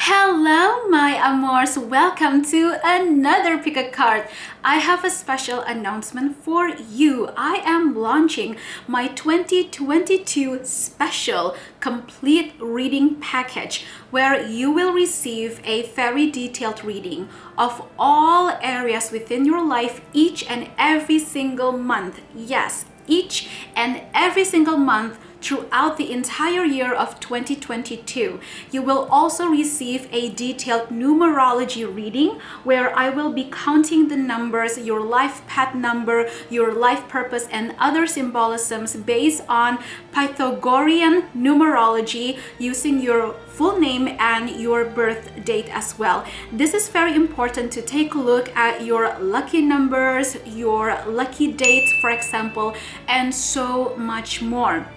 Hello my amors, welcome to another pick a card. I have a special announcement for you. I am launching my 2022 special complete reading package where you will receive a very detailed reading of all areas within your life each and every single month. Yes, each and every single month throughout the entire year of 2022. You will also receive a detailed numerology reading where I will be counting the numbers, your life path number, your life purpose, and other symbolisms based on Pythagorean numerology using your full name and your birth date as well. This is very important to take a look at your lucky numbers, your lucky dates, for example, and so much more.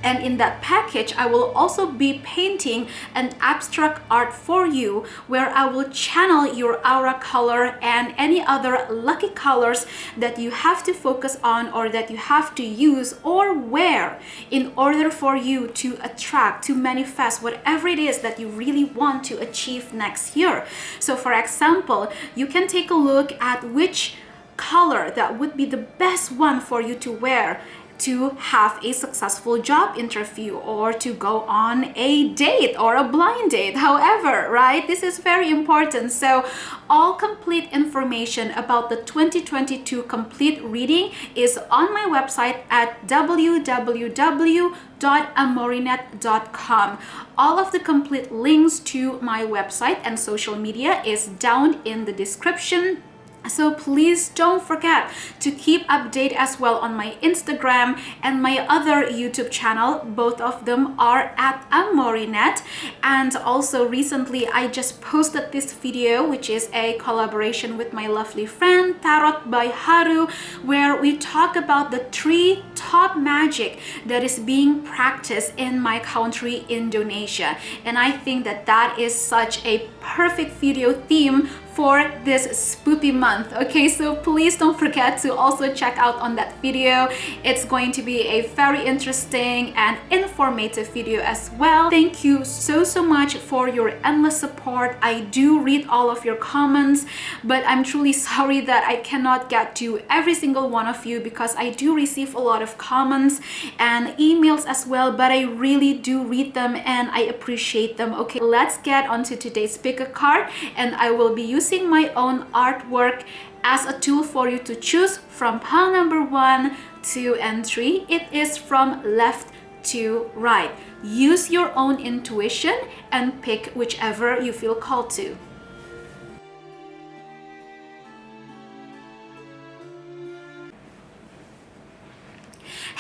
And in that package, I will also be painting an abstract art for you where I will channel your aura color and any other lucky colors that you have to focus on or that you have to use or wear in order for you to attract, to manifest whatever it is that you really want to achieve next year. So for example, you can take a look at which color that would be the best one for you to wear to have a successful job interview or to go on a date or a blind date, however, right? This is very important. So all complete information about the 2022 complete reading is on my website at www.amorinet.com. All of the complete links to my website and social media is down in the description. So please don't forget to keep update as well on my Instagram and my other YouTube channel. Both of them are at Amorinet. And also recently I just posted this video, which is a collaboration with my lovely friend Tarot by Haru, where we talk about the 3 top magic that is being practiced in my country, Indonesia. And I think that that is such a perfect video theme for this spoopy month. Okay, so please don't forget to also check out on that video. It's going to be a very interesting and informative video as well. Thank you so much for your endless support. I do read all of your comments, but I'm truly sorry that I cannot get to every single one of you because I do receive a lot of comments and emails as well, but I really do read them and I appreciate them. Okay, let's get on to today's pick a card, and I will be using my own artwork as a tool for you to choose from pile number 1, 2, and 3. It is from left to right. Use your own intuition and pick whichever you feel called to.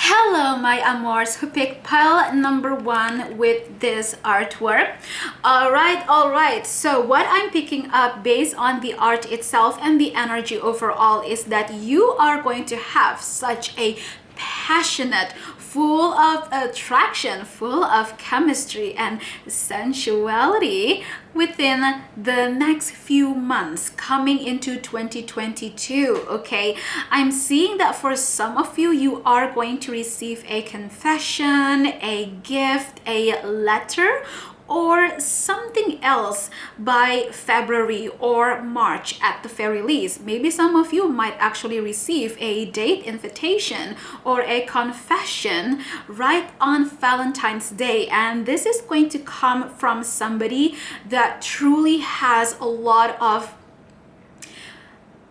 Hello my amors who picked pile number 1 with this artwork. Alright, so what I'm picking up based on the art itself and the energy overall is that you are going to have such a passionate, full of attraction, full of chemistry and sensuality within the next few months coming into 2022. Okay, I'm seeing that for some of you, you are going to receive a confession, a gift, a letter, or something else by February or March at the very least. Maybe some of you might actually receive a date invitation or a confession right on Valentine's Day. And this is going to come from somebody that truly has a lot of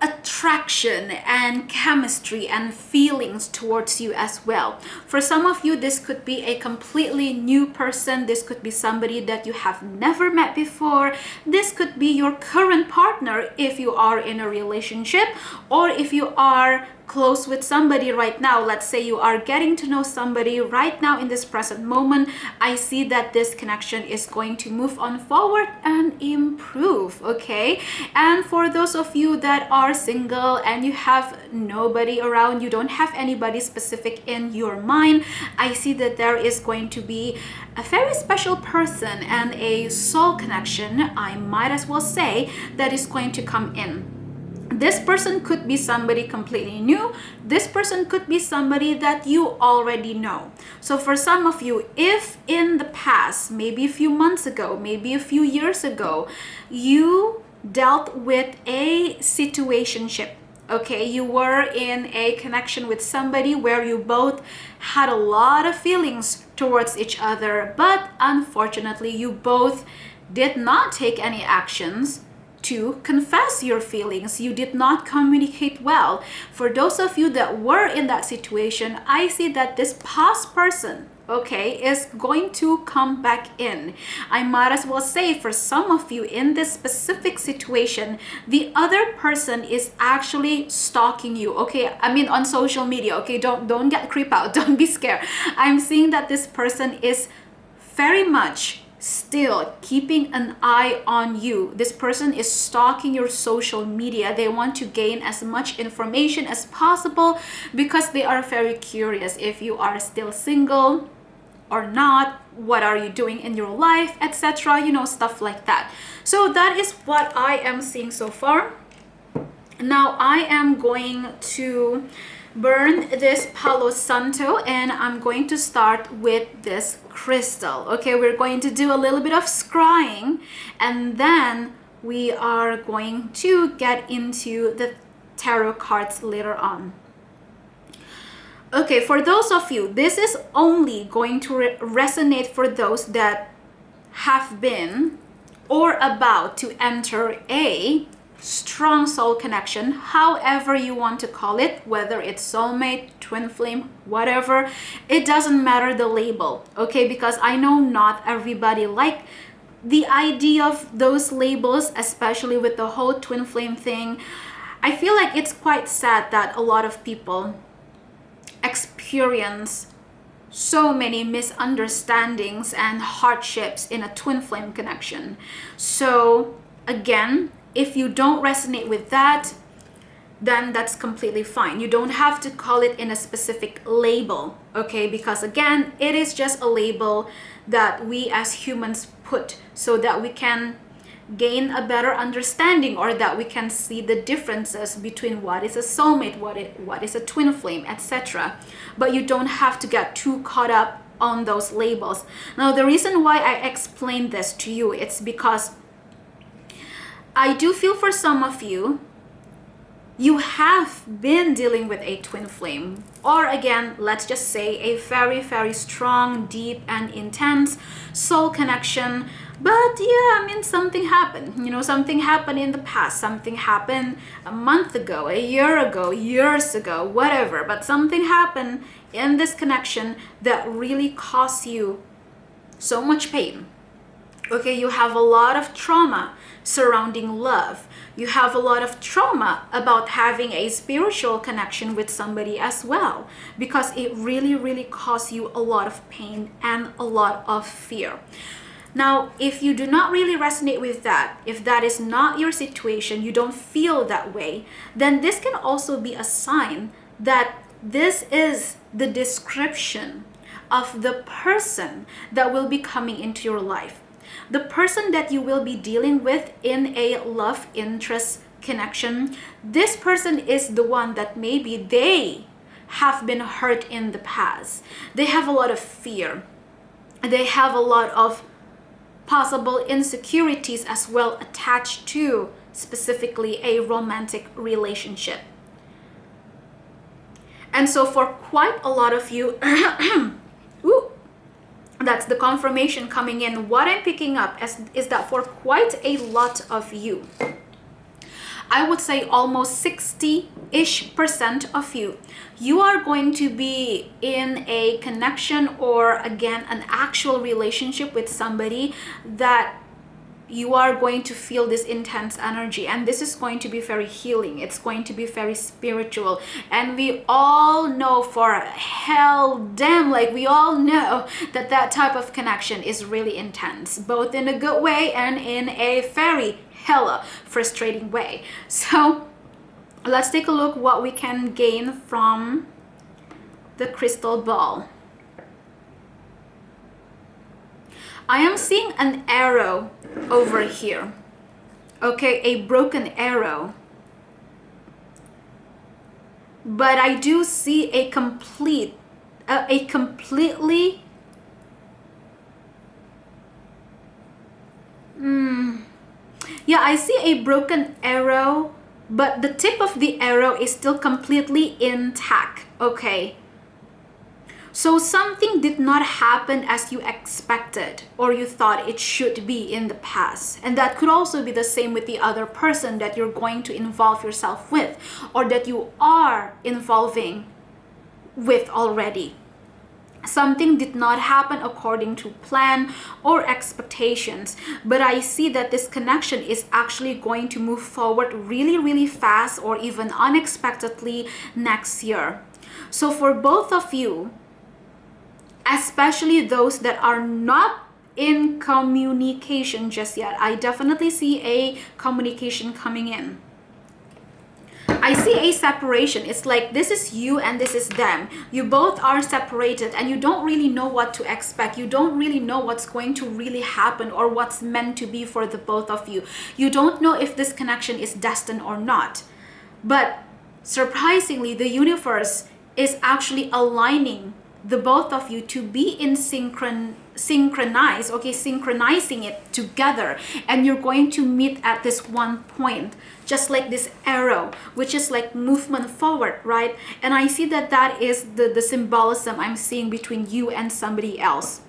attraction and chemistry and feelings towards you as well. For some of you, this could be a completely new person. This could be somebody that you have never met before. This could be your current partner if you are in a relationship, or if you are close with somebody right now, let's say you are getting to know somebody right now in this present moment, I see that this connection is going to move on forward and improve, okay? And for those of you that are single and you have nobody around, you don't have anybody specific in your mind, I see that there is going to be a very special person and a soul connection, I might as well say, that is going to come in. This person could be somebody completely new. This person could be somebody that you already know. So for some of you, if in the past, maybe a few months ago, maybe a few years ago, you dealt with a situationship, okay, you were in a connection with somebody where you both had a lot of feelings towards each other, but unfortunately you both did not take any actions to confess your feelings. You did not communicate well. For those of you that were in that situation, I see that this past person, okay, is going to come back in. I might as well say for some of you in this specific situation, the other person is actually stalking you, okay? I mean on social media, okay? Don't get creeped out, don't be scared. I'm seeing that this person is very much still keeping an eye on you. This person is stalking your social media. They want to gain as much information as possible because they are very curious if you are still single or not, what are you doing in your life, etc., you know, stuff like that. So that is what I am seeing so far. Now I am going to burn this Palo Santo and I'm going to start with this crystal. Okay, we're going to do a little bit of scrying and then we are going to get into the tarot cards later on. Okay, for those of you, this is only going to resonate for those that have been or about to enter a strong soul connection, however you want to call it, whether it's soulmate, twin flame, whatever, it doesn't matter the label, okay? Because I know not everybody like the idea of those labels, especially with the whole twin flame thing. I feel like it's quite sad that a lot of people experience so many misunderstandings and hardships in a twin flame connection. So again, if you don't resonate with that, then that's completely fine. You don't have to call it in a specific label, okay? Because again, it is just a label that we as humans put so that we can gain a better understanding or that we can see the differences between what is a soulmate, what is a twin flame, etc. But you don't have to get too caught up on those labels. Now, the reason why I explained this to you, it's because I do feel for some of you, you have been dealing with a twin flame, or again, let's just say a very, very strong, deep, and intense soul connection. But yeah, I mean, something happened. You know, something happened in the past. Something happened a month ago, a year ago, years ago, whatever. But something happened in this connection that really caused you so much pain. Okay, you have a lot of trauma surrounding love. You have a lot of trauma about having a spiritual connection with somebody as well, because it really, really caused you a lot of pain and a lot of fear. Now, if you do not really resonate with that, if that is not your situation, you don't feel that way, then this can also be a sign that this is the description of the person that will be coming into your life. The person that you will be dealing with in a love interest connection, this person is the one that maybe they have been hurt in the past. They have a lot of fear. They have a lot of possible insecurities as well attached to specifically a romantic relationship. And so for quite a lot of you, ooh, that's the confirmation coming in. What I'm picking up is that for quite a lot of you, I would say almost 60-ish% of you, you are going to be in a connection or again, an actual relationship with somebody that you are going to feel this intense energy, and this is going to be very healing. It's going to be very spiritual, and we all know, for hell damn, like we all know that that type of connection is really intense, both in a good way and in a very hella frustrating way. So let's take a look what we can gain from the crystal ball. I am seeing an arrow over here. Okay, a broken arrow. But I do see a completely yeah, I see a broken arrow, but the tip of the arrow is still completely intact. Okay. So something did not happen as you expected or you thought it should be in the past. And that could also be the same with the other person that you're going to involve yourself with, or that you are involving with already. Something did not happen according to plan or expectations, but I see that this connection is actually going to move forward really, really fast, or even unexpectedly next year. So for both of you, especially those that are not in communication just yet, I definitely see a communication coming in. I see a separation. It's like this is you and this is them. You both are separated and you don't really know what to expect. You don't really know what's going to really happen or what's meant to be for the both of you. You don't know if this connection is destined or not. But surprisingly, the universe is actually aligning the both of you to be in synchronized, okay, synchronizing it together, and you're going to meet at this one point, just like this arrow, which is like movement forward, right? And I see that that is the symbolism I'm seeing between you and somebody else.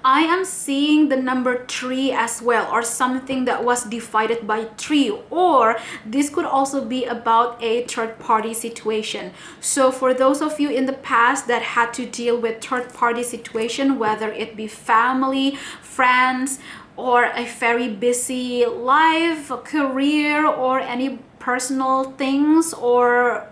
I am seeing the number 3 as well, or something that was divided by 3, or this could also be about a third-party situation. So for those of you in the past that had to deal with third-party situation, whether it be family, friends, or a very busy life, career, or any personal things, or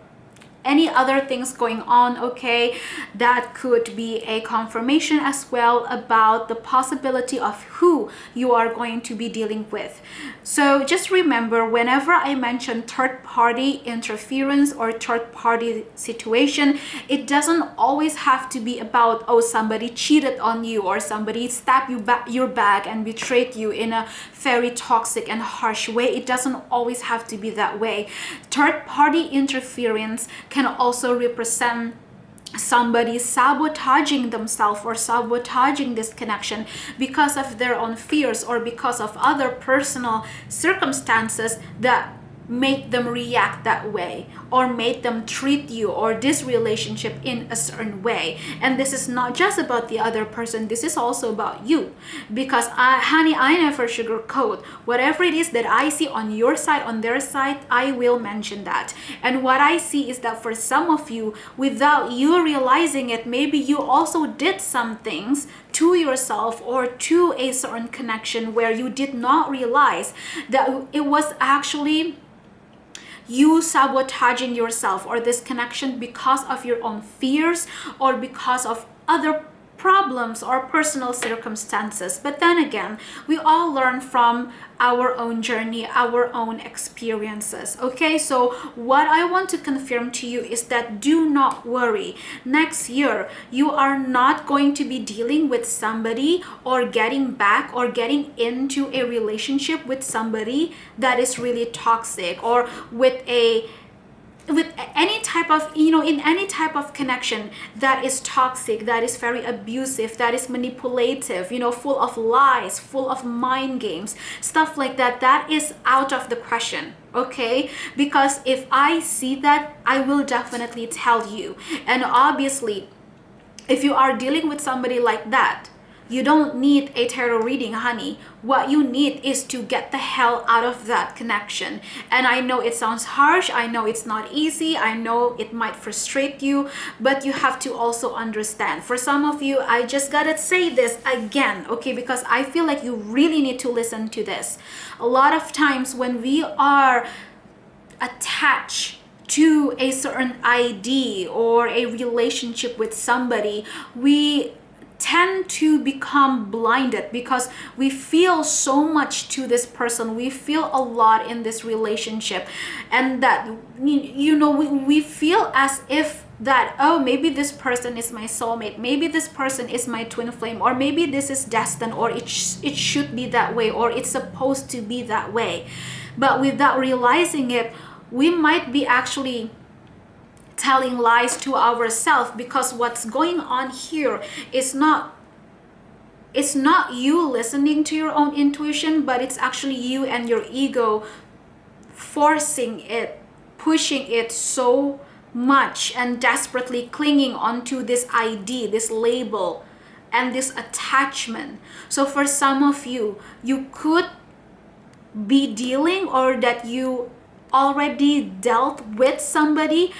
any other things going on, okay, that could be a confirmation as well about the possibility of who you are going to be dealing with. So just remember, whenever I mention third-party interference or third-party situation, it doesn't always have to be about, oh, somebody cheated on you or somebody stabbed your back and betrayed you in a very toxic and harsh way. It doesn't always have to be that way. Third-party interference can also represent somebody sabotaging themselves or sabotaging this connection because of their own fears or because of other personal circumstances that make them react that way or make them treat you or this relationship in a certain way. And this is not just about the other person, this is also about you, because honey, I never sugarcoat. Whatever it is that I see on your side, on their side, I will mention that. And what I see is that for some of you, without you realizing it, maybe you also did some things to yourself or to a certain connection where you did not realize that it was actually you sabotaging yourself or this connection because of your own fears or because of other problems or personal circumstances. But then again, we all learn from our own journey, our own experiences. Okay, so what I want to confirm to you is that do not worry. Next year, you are not going to be dealing with somebody or getting back or getting into a relationship with somebody that is really toxic, or with any type of, in any type of connection that is toxic, that is very abusive, that is manipulative, full of lies, full of mind games, stuff like that. That is out of the question, okay? Because if I see that, I will definitely tell you. And obviously, if you are dealing with somebody like that, You don't need a tarot reading, honey. What you need is to get the hell out of that connection. And I know it sounds harsh. I know it's not easy. I know it might frustrate you, but you have to also understand. For some of you, I just gotta say this again, okay? Because I feel like you really need to listen to this. A lot of times when we are attached to a certain ID or a relationship with somebody, we tend to become blinded because we feel so much to this person, we feel a lot in this relationship, and that, you know, we feel as if that, oh, maybe this person is my soulmate, maybe this person is my twin flame, or maybe this is destined, or it should be that way, or it's supposed to be that way. But without realizing it, we might be actually telling lies to ourselves, because what's going on here is not, it's not you listening to your own intuition, but it's actually you and your ego forcing it, pushing it so much, and desperately clinging onto this ID, this label, and this attachment. So for some of you, you could be dealing, or that you already dealt with somebody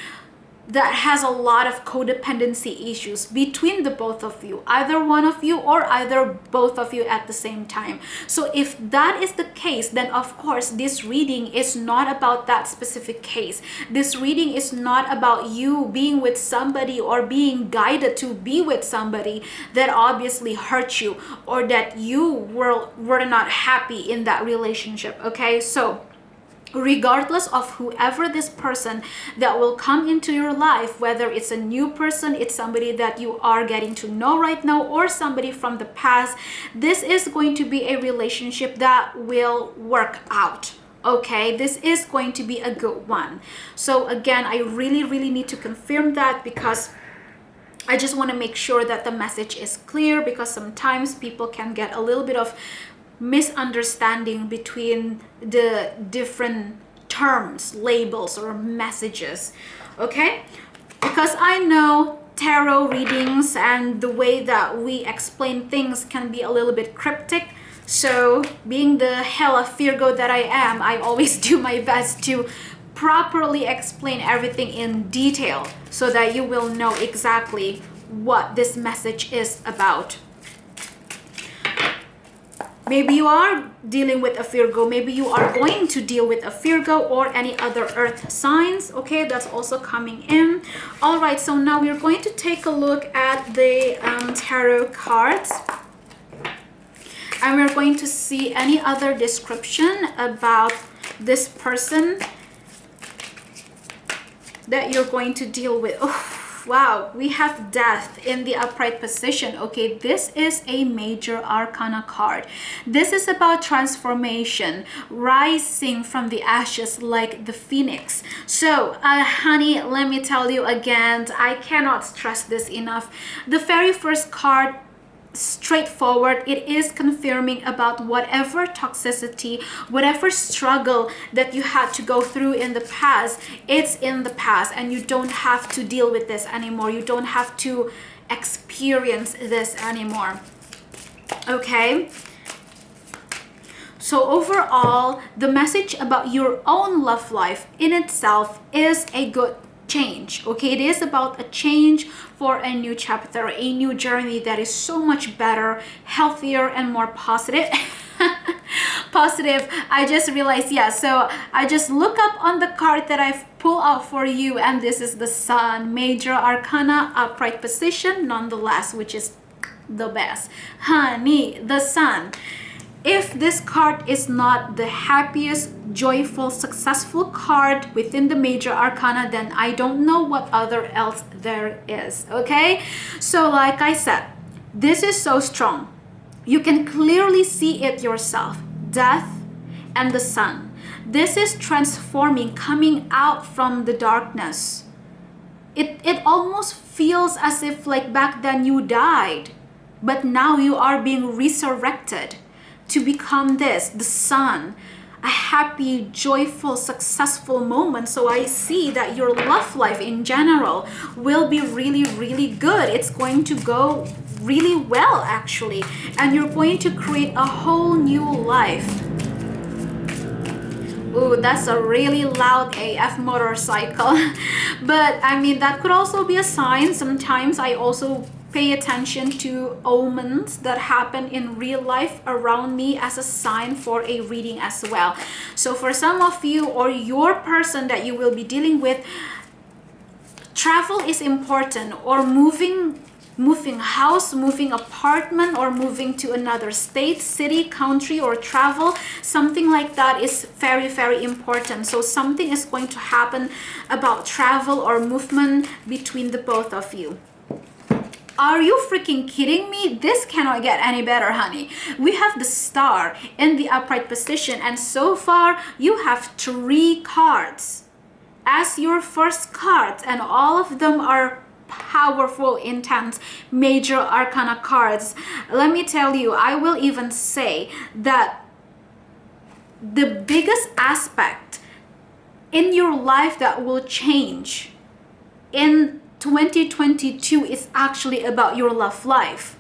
that has a lot of codependency issues between the both of you, either one of you or either both of you at the same time. So if that is the case, then of course this reading is not about that specific case. This reading is not about you being with somebody or being guided to be with somebody that obviously hurt you, or that you were not happy in that relationship, okay? So regardless of whoever this person that will come into your life, whether it's a new person, it's somebody that you are getting to know right now, or somebody from the past, this is going to be a relationship that will work out, okay? This is going to be a good one. So again, I really need to confirm that, because I just want to make sure that the message is clear, because sometimes people can get a little bit of misunderstanding between the different terms, labels, or messages, okay? Because I know tarot readings and the way that we explain things can be a little bit cryptic. So being the hella Virgo that I am, I always do my best to properly explain everything in detail, so that you will know exactly what this message is about. Maybe you are dealing with a Virgo, maybe you are going to deal with a Virgo or any other earth signs, okay? That's also coming in. All right, so now we're going to take a look at the tarot cards, and we're going to see any other description about this person that you're going to deal with. Oh, wow, we have death in the upright position, okay? This is a major arcana card. This is about transformation, rising from the ashes like the phoenix. So honey, let me tell you again, I cannot stress this enough. The very first card, straightforward, it is confirming about whatever toxicity, whatever struggle that you had to go through in the past, it's in the past, and you don't have to deal with this anymore. You don't have to experience this anymore, okay? So overall, the message about your own love life in itself is a good change, okay? It is about a change for a new chapter, a new journey that is so much better, healthier, and more positive. Positive. I just realized, yeah, so I just look up on the card that I've pulled out for you, and this is the Sun, major arcana, upright position nonetheless, which is the best. Honey, the Sun. If this card is not the happiest, joyful, successful card within the major arcana, then I don't know what other else there is, okay? So like I said, this is so strong. You can clearly see it yourself. Death and the Sun. This is transforming, coming out from the darkness. It almost feels as if like back then you died, but now you are being resurrected to become this, the Sun. a happy, joyful, successful moment. So I see that your love life in general will be really, really good. It's going to go really well, actually, and you're going to create a whole new life. Ooh, that's a really loud AF motorcycle. But I mean, that could also be a sign. Sometimes I also pay attention to omens that happen in real life around me as a sign for a reading as well. So for some of you or your person that you will be dealing with, travel is important, or moving house, moving apartment, or moving to another state, city, country, or travel, something like that is very, very important. So something is going to happen about travel or movement between the both of you. Are you freaking kidding me? This cannot get any better, honey. We have the star in the upright position, and so far you have 3 cards as your first cards, and all of them are powerful, intense, major arcana cards. Let me tell you, I will even say that the biggest aspect in your life that will change in 2022 is actually about your love life.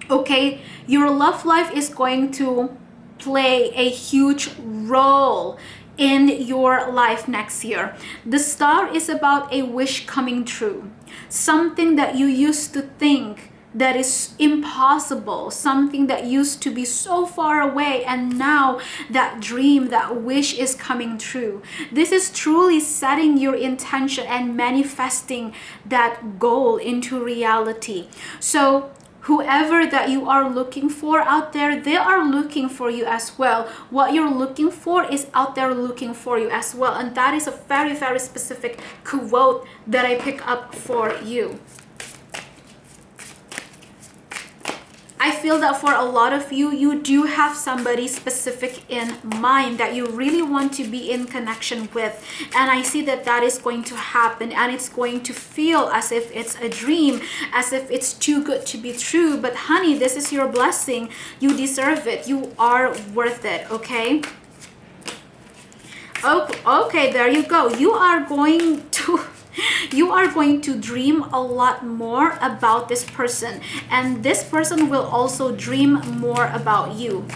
Okay, your love life is going to play a huge role in your life next year. The star is about a wish coming true, something that you used to think that is impossible, something that used to be so far away, and now that dream, that wish is coming true. This is truly setting your intention and manifesting that goal into reality. So whoever that you are looking for out there, they are looking for you as well. What you're looking for is out there looking for you as well. And that is a very, very specific quote that I pick up for you. I feel that for a lot of you, you do have somebody specific in mind that you really want to be in connection with. And I see that that is going to happen, and it's going to feel as if it's a dream, as if it's too good to be true. But honey, this is your blessing. You deserve it. You are worth it, okay? Okay, there you go. You are going to dream a lot more about this person, and this person will also dream more about you.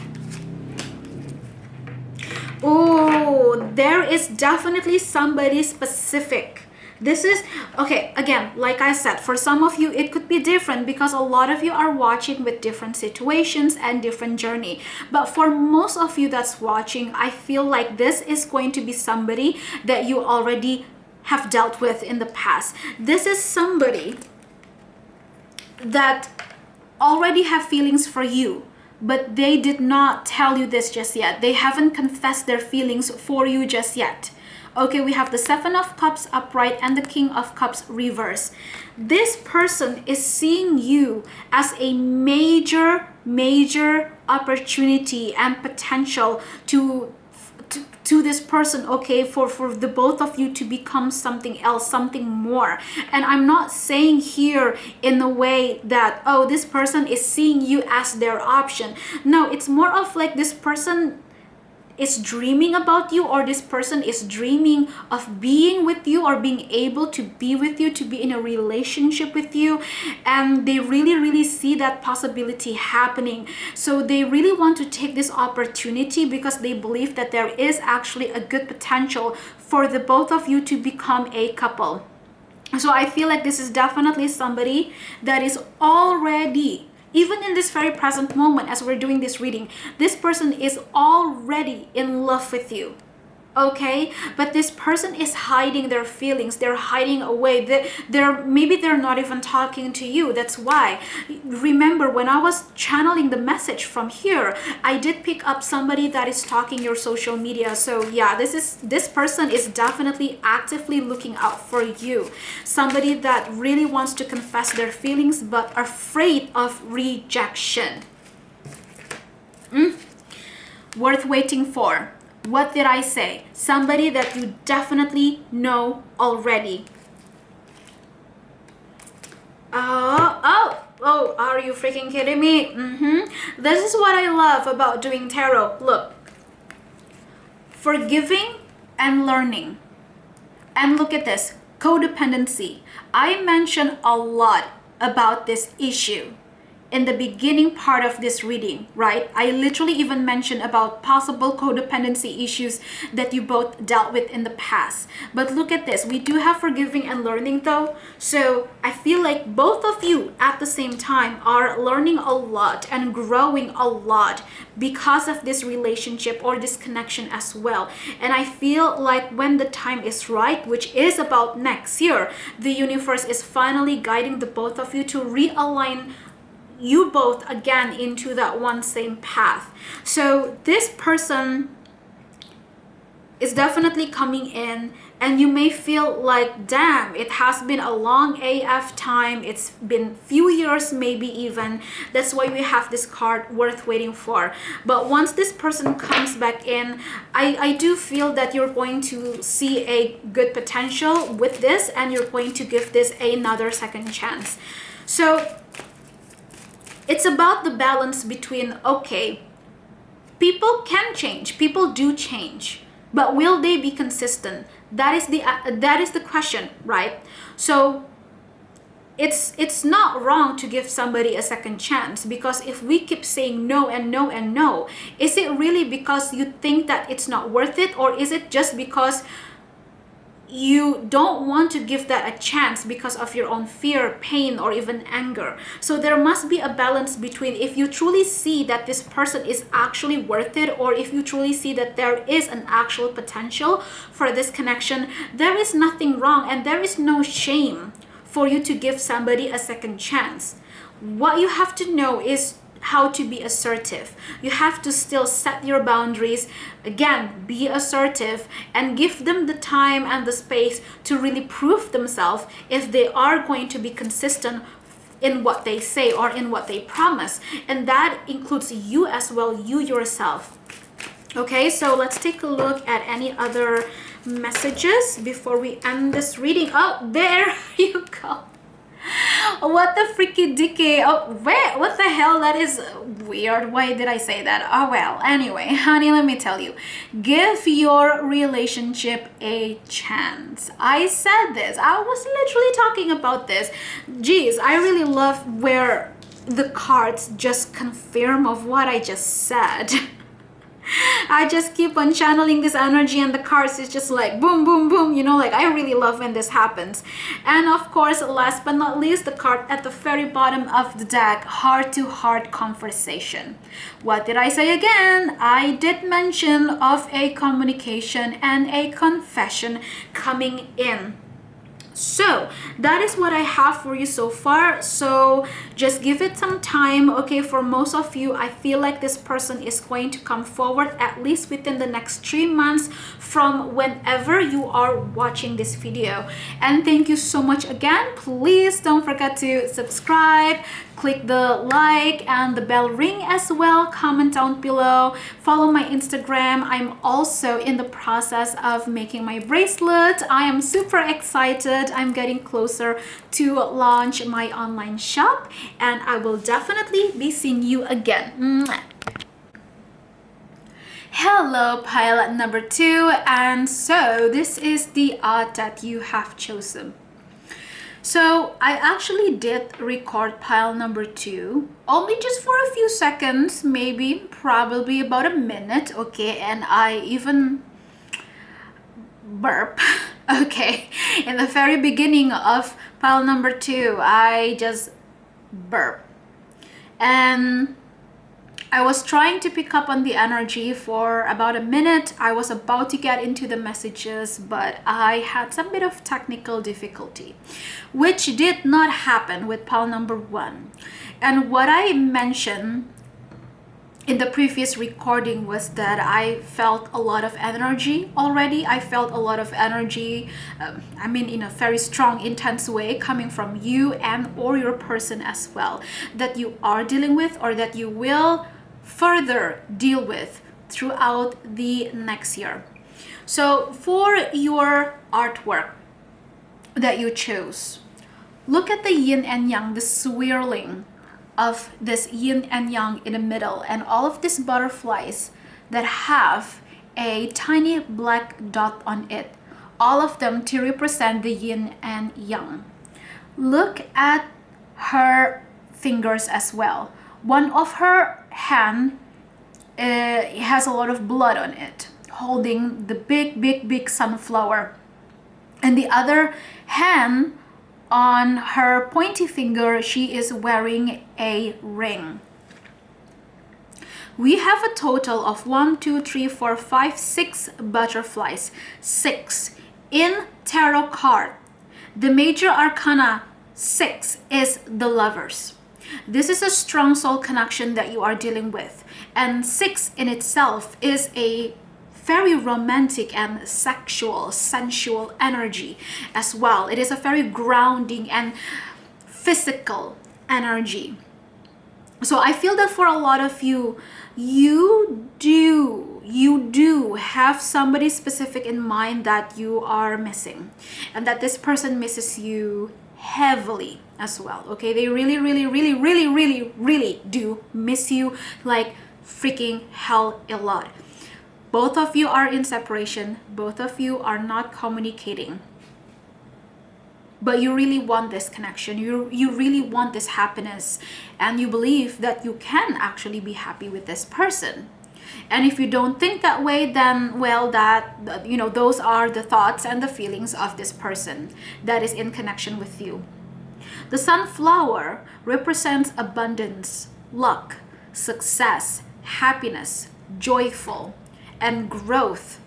Oh, there is definitely somebody specific. This is okay. Again, like I said, for some of you it could be different because a lot of you are watching with different situations and different journey. But for most of you that's watching, I feel like this is going to be somebody that you already have dealt with in the past. This is somebody that already have feelings for you, but they did not tell you this just yet. They haven't confessed their feelings for you just yet. Okay, we have the 7 of Cups upright and the King of Cups reverse. This person is seeing you as a major opportunity and potential to this person, okay, for the both of you to become something else, something more. And I'm not saying here in a way that, oh, this person is seeing you as their option. No, it's more of like this person is dreaming about you, or this person is dreaming of being with you or being able to be with you, to be in a relationship with you, and they really see that possibility happening. So they really want to take this opportunity because they believe that there is actually a good potential for the both of you to become a couple. So I feel like this is definitely somebody that is already, even in this very present moment as we're doing this reading, this person is already in love with you. Okay, but this person is hiding their feelings. They're hiding away. Maybe they're not even talking to you. That's why. Remember, when I was channeling the message from here, I did pick up somebody that is stalking your social media. So yeah, this person is definitely actively looking out for you. Somebody that really wants to confess their feelings but afraid of rejection. Worth waiting for. What did I say? Somebody that you definitely know already. Oh, are you freaking kidding me? This is what I love about doing tarot. Look, Forgiving and learning. And look at this, codependency. I mentioned a lot about this issue in the beginning part of this reading, right? I literally even mentioned about possible codependency issues that you both dealt with in the past. But look at this, we do have forgiving and learning though. So I feel like both of you at the same time are learning a lot and growing a lot because of this relationship or this connection as well. And I feel like when the time is right, which is about next year, the universe is finally guiding the both of you to realign you both again into that one same path. So this person is definitely coming in, and you may feel like, damn, it has been a long AF time, it's been few years maybe even. That's why we have this card, worth waiting for. But once this person comes back in, I do feel that you're going to see a good potential with this, and you're going to give this another second chance. So it's about the balance between, okay, people can change, people do change, but will they be consistent? That is the question, right? So it's not wrong to give somebody a second chance, because if we keep saying no and no and no, is it really because you think that it's not worth it, or is it just because you don't want to give that a chance because of your own fear, pain, or even anger? So there must be a balance between, if you truly see that this person is actually worth it, or if you truly see that there is an actual potential for this connection, there is nothing wrong and there is no shame for you to give somebody a second chance. What you have to know is how to be assertive. You have to still set your boundaries. Again, be assertive and give them the time and the space to really prove themselves if they are going to be consistent in what they say or in what they promise. And that includes you as well, you yourself. Okay, so let's take a look at any other messages before we end this reading. Oh, there you go. What the freaky dicky? Oh, wait, what the hell? That is weird. Why did I say that? Oh, well, anyway, honey, let me tell you. Give your relationship a chance. I said this. I was literally talking about this. Geez, I really love where the cards just confirm of what I just said. I just keep on channeling this energy, and the cards is just like boom, boom, boom, you know, like I really love when this happens. And of course, last but not least, the card at the very bottom of the deck, heart-to-heart conversation. What did I say again? I did mention of a communication and a confession coming in. So that is what I have for you so far. So just give it some time. Okay, for most of you, I feel like this person is going to come forward at least within the next 3 months from whenever you are watching this video. And thank you so much again. Please don't forget to subscribe, click the like and the bell ring as well. Comment down below. Follow my Instagram. I'm also in the process of making my bracelet. I am super excited. I'm getting closer to launch my online shop, and I will definitely be seeing you again. Mwah. Hello, pile number 2, and so this is the art that you have chosen. So I actually did record pile number 2, only just for a few seconds, maybe probably about a minute, okay, and I even burp. Okay, in the very beginning of pile number 2, I just burp, and I was trying to pick up on the energy for about a minute. I was about to get into the messages, but I had some bit of technical difficulty, which did not happen with pile number 1. And what I mentioned in the previous recording was that I felt a lot of energy already. I felt a lot of energy, I mean in a very strong, intense way, coming from you and or your person as well, that you are dealing with or that you will further deal with throughout the next year. So for your artwork that you chose, look at the yin and yang, the swirling of this yin and yang in the middle, and all of these butterflies that have a tiny black dot on it, all of them to represent the yin and yang. Look at her fingers as well. One of her hand has a lot of blood on it, holding the big sunflower. And the other hand, on her pointy finger, she is wearing a ring. We have a total of 1, 2, 3, 4, 5, 6 butterflies. 6 in tarot card. The major arcana 6 is the Lovers. This is a strong soul connection that you are dealing with. And 6 in itself is a very romantic and sexual, sensual energy as well. It is a very grounding and physical energy. So I feel that for a lot of you, you do have somebody specific in mind that you are missing, and that this person misses you heavily as well. Okay, they really do miss you like freaking hell a lot. Both of you are in separation, both of you are not communicating, but you really want this connection, you really want this happiness, and you believe that you can actually be happy with this person. And if you don't think that way, then well, that, you know, those are the thoughts and the feelings of this person that is in connection with you. The sunflower represents abundance, luck, success, happiness, joyful, and growth.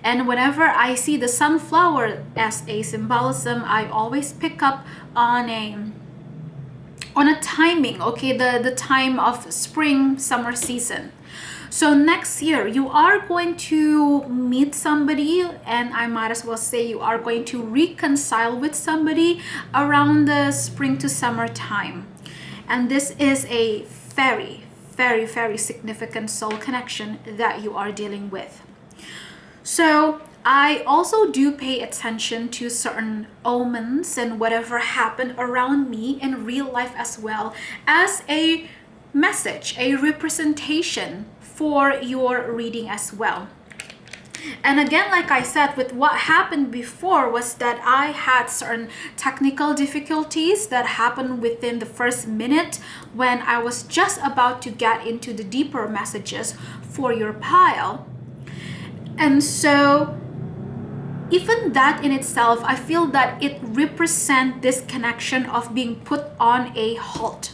And whenever I see the sunflower as a symbolism, I always pick up on a timing, okay, the time of spring, summer season. So next year you are going to meet somebody, and I might as well say you are going to reconcile with somebody around the spring to summer time. And this is a very significant soul connection that you are dealing with. So I also do pay attention to certain omens and whatever happened around me in real life as well, as a message, a representation for your reading as well. And again, like I said, with what happened before was that I had certain technical difficulties that happened within the first minute when I was just about to get into the deeper messages for your pile. And so even that in itself, I feel that it represents this connection of being put on a halt,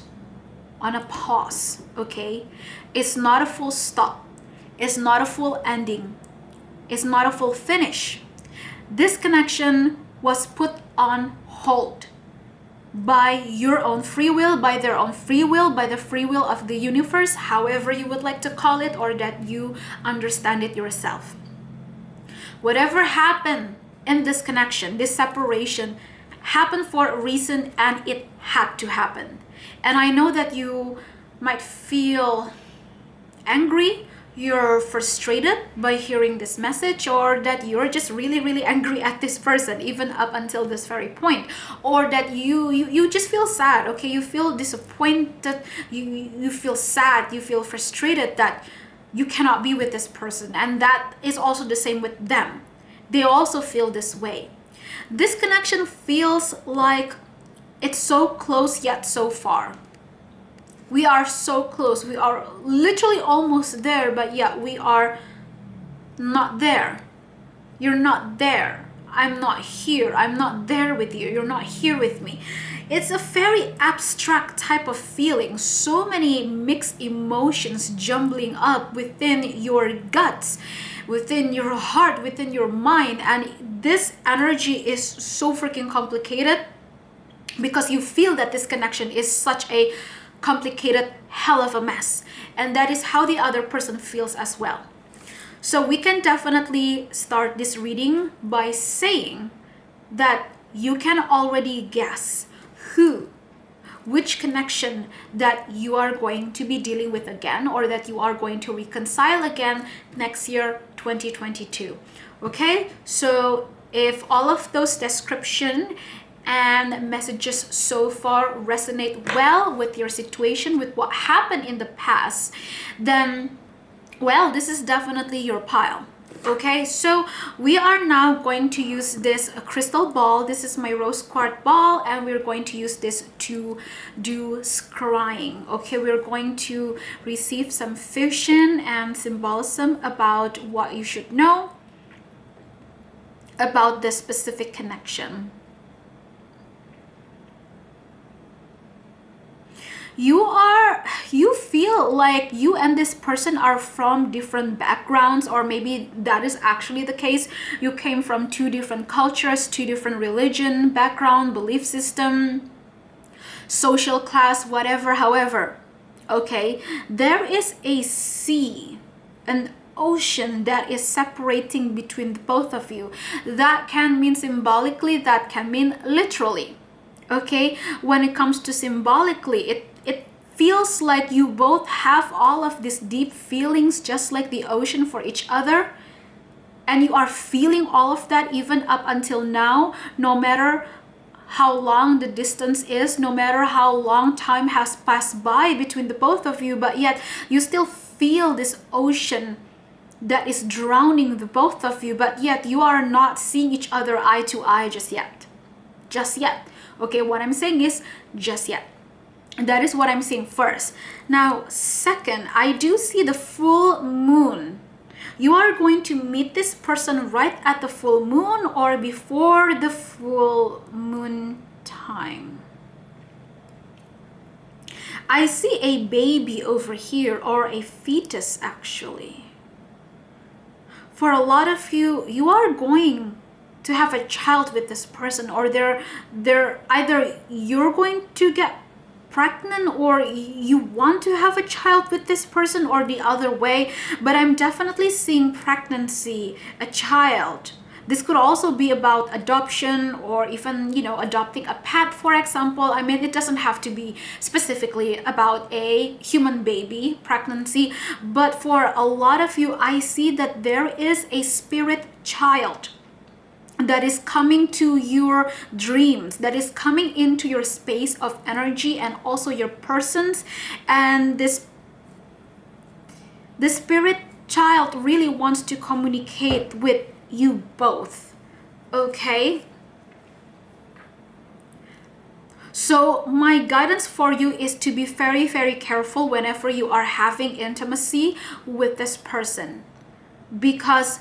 on a pause, okay? It's not a full stop. It's not a full ending. It's not a full finish. This connection was put on hold by your own free will, by their own free will, by the free will of the universe, however you would like to call it, or that you understand it yourself. Whatever happened in this connection, this separation, happened for a reason, and it had to happen. And I know that you might feel angry, you're frustrated by hearing this message, or that you're just really angry at this person even up until this very point, or that you just feel sad, okay? You feel disappointed, you feel sad, you feel frustrated that you cannot be with this person, and that is also the same with them. They also feel this way. This connection feels like it's so close yet so far. We are so close. We are literally almost there, but yet we are not there. You're not there. I'm not here. I'm not there with you. You're not here with me. It's a very abstract type of feeling. So many mixed emotions jumbling up within your guts, within your heart, within your mind. And this energy is so freaking complicated because you feel that this connection is such a complicated hell of a mess, and that is how the other person feels as well. So we can definitely start this reading by saying that you can already guess which connection that you are going to be dealing with again, or that you are going to reconcile again next year, 2022. Okay, so if all of those description and messages so far resonate well with your situation, with what happened in the past, then well, this is definitely your pile. Okay, so we are now going to use this crystal ball. This is my rose quartz ball, and we're going to use this to do scrying. Okay, we're going to receive some fusion and symbolism about what you should know about this specific connection. You feel like you and this person are from different backgrounds, or maybe that is actually the case. You came from two different cultures, two different religion, background, belief system, social class, whatever. However, okay, there is a sea, an ocean that is separating between the both of you. That can mean symbolically, that can mean literally. Okay, when it comes to symbolically, it feels like you both have all of these deep feelings, just like the ocean, for each other, and you are feeling all of that even up until now, no matter how long the distance is, no matter how long time has passed by between the both of you, but yet you still feel this ocean that is drowning the both of you, but yet you are not seeing each other eye to eye just yet. Okay, what I'm saying is just yet. That is what I'm seeing first. Now, second, I do see the full moon. You are going to meet this person right at the full moon or before the full moon time. I see a baby over here, or a fetus actually. For a lot of you, you are going to have a child with this person, or they're either you're going to get pregnant, or you want to have a child with this person, or the other way. But I'm definitely seeing pregnancy, a child. This could also be about adoption, or even, adopting a pet, for example. I mean, it doesn't have to be specifically about a human baby pregnancy, but for a lot of you, I see that there is a spirit child that is coming to your dreams, that is coming into your space of energy and also your persons. And the spirit child really wants to communicate with you both. Okay, so my guidance for you is to be very, very careful whenever you are having intimacy with this person, because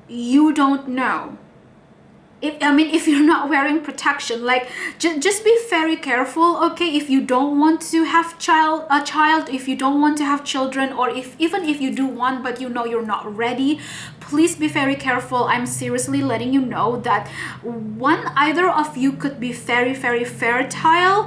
you don't know. If you're not wearing protection, like just be very careful. Okay, if you don't want to have a child, if you don't want to have children, or even if you do want but you're not ready, please be very careful. I'm seriously letting you know that either of you could be very, very fertile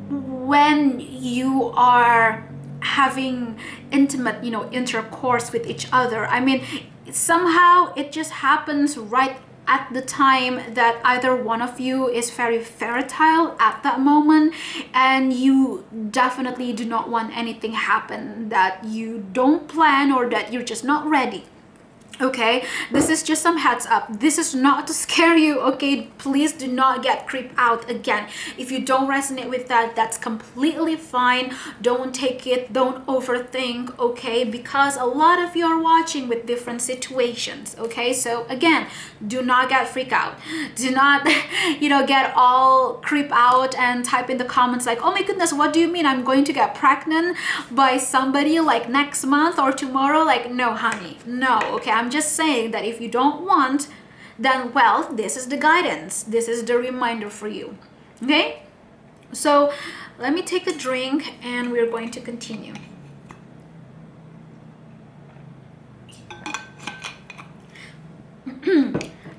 when you are having intimate intercourse with each other. I mean, somehow it just happens right at the time that either one of you is very fertile at that moment, and you definitely do not want anything happen that you don't plan, or that you're just not ready. Okay, this is just some heads up. This is not to scare you. Okay, please do not get creeped out again. If you don't resonate with that, that's completely fine. Don't take it, don't overthink. Okay, because a lot of you are watching with different situations. Okay, so again, do not get freaked out. Do not get all creeped out and type in the comments like, oh my goodness, what do you mean I'm going to get pregnant by somebody like next month or tomorrow? Like, no honey, no. Okay, I'm just saying that if you don't want, then well, this is the guidance, this is the reminder for you. Okay, so let me take a drink and we're going to continue.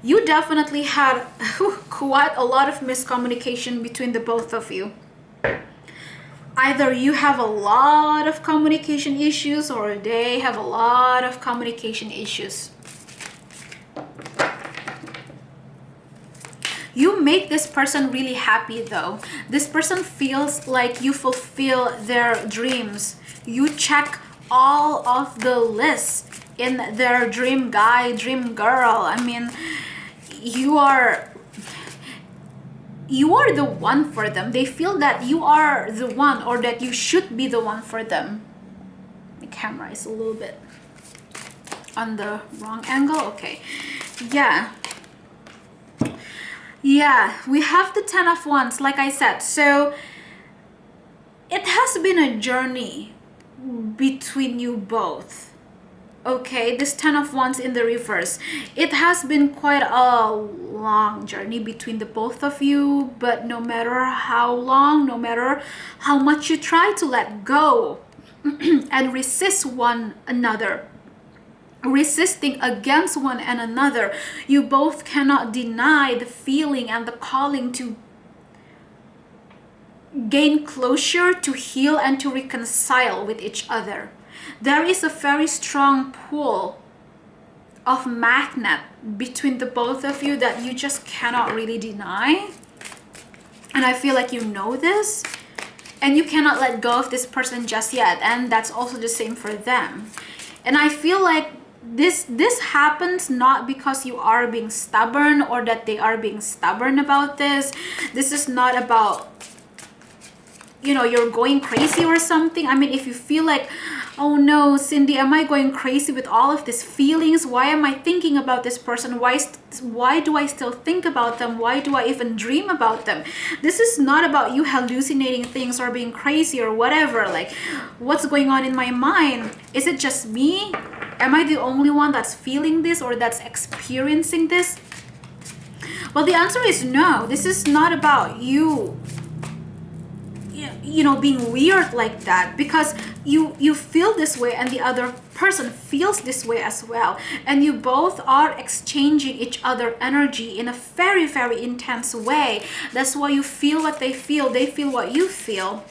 You definitely had quite a lot of miscommunication between the both of you. Either you have a lot of communication issues, or they have a lot of communication issues. You make this person really happy though. This person feels like you fulfill their dreams. You check all of the lists in their dream guy, dream girl. I mean, you are the one for them. They feel that you are the one, or that you should be the one for them. The camera is a little bit on the wrong angle. Okay, yeah, we have the 10 of Wands, like I said. So it has been a journey between you both. Okay, this 10 of Wands in the reverse, it has been quite a long journey between the both of you, but no matter how long, no matter how much you try to let go and resist one another, resisting against one and another, you both cannot deny the feeling and the calling to gain closure, to heal, and to reconcile with each other. There is a very strong pull of magnet between the both of you that you just cannot really deny. And I feel like you know this, and you cannot let go of this person just yet. And that's also the same for them. And I feel like this happens not because you are being stubborn or that they are being stubborn about this. This is not about, you know, you're going crazy or something. I mean, if you feel like, oh no, Cindy, am I going crazy with all of these feelings? Why am I thinking about this person? Why do I still think about them? Why do I even dream about them? This is not about you hallucinating things or being crazy or whatever. Like, what's going on in my mind? Is it just me? Am I the only one that's feeling this or that's experiencing this? Well, the answer is no. This is not about you, you know, being weird like that, because you feel this way and the other person feels this way as well, and you both are exchanging each other energy in a very, very intense way. That's why you feel what they feel what you feel,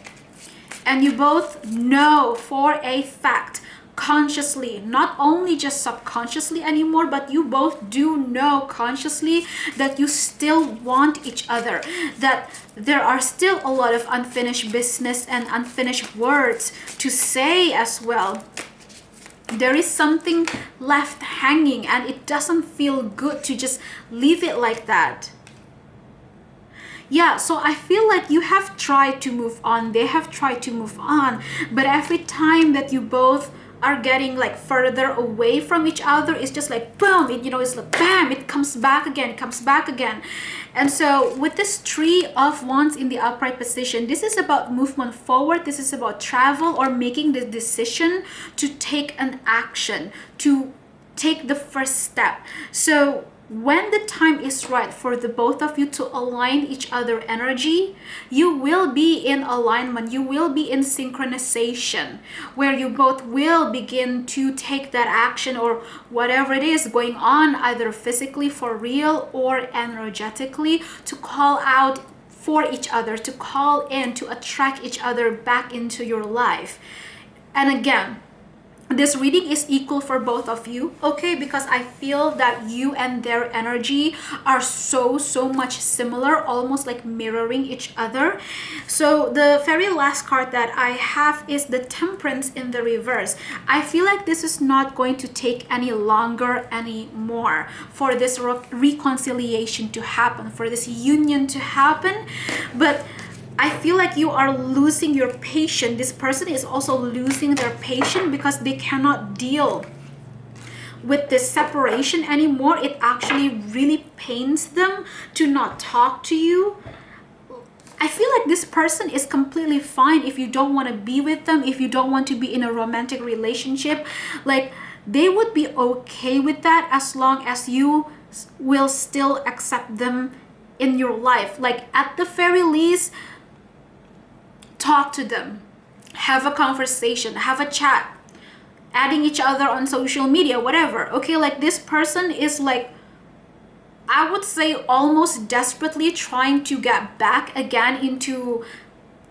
and you both know for a fact, consciously, not only just subconsciously anymore, but you both do know consciously that you still want each other, that there are still a lot of unfinished business and unfinished words to say as well. There is something left hanging, and it doesn't feel good to just leave it like that. Yeah, so I feel like you have tried to move on, they have tried to move on, but every time that you both are getting like further away from each other, it's just like boom, it, you know, it's like bam, it comes back again. And so with this 3 of Wands in the upright position, this is about movement forward. This is about travel or making the decision to take an action, to take the first step. So when the time is right for the both of you to align each other energy, you will be in alignment, you will be in synchronization, where you both will begin to take that action or whatever it is going on, either physically for real or energetically, to call out for each other, to call in, to attract each other back into your life. And again, this reading is equal for both of you, okay? Because I feel that you and their energy are so much similar, almost like mirroring each other. So the very last card that I have is the Temperance in the reverse. I feel like this is not going to take any longer anymore for this reconciliation to happen, for this union to happen. But I feel like you are losing your patience. This person is also losing their patience because they cannot deal with this separation anymore. It actually really pains them to not talk to you. I feel like this person is completely fine if you don't want to be with them, if you don't want to be in a romantic relationship. Like, they would be okay with that as long as you will still accept them in your life. Like, at the very least, talk to them, have a conversation, have a chat, adding each other on social media, whatever. Okay, like, this person is like, I would say almost desperately trying to get back again into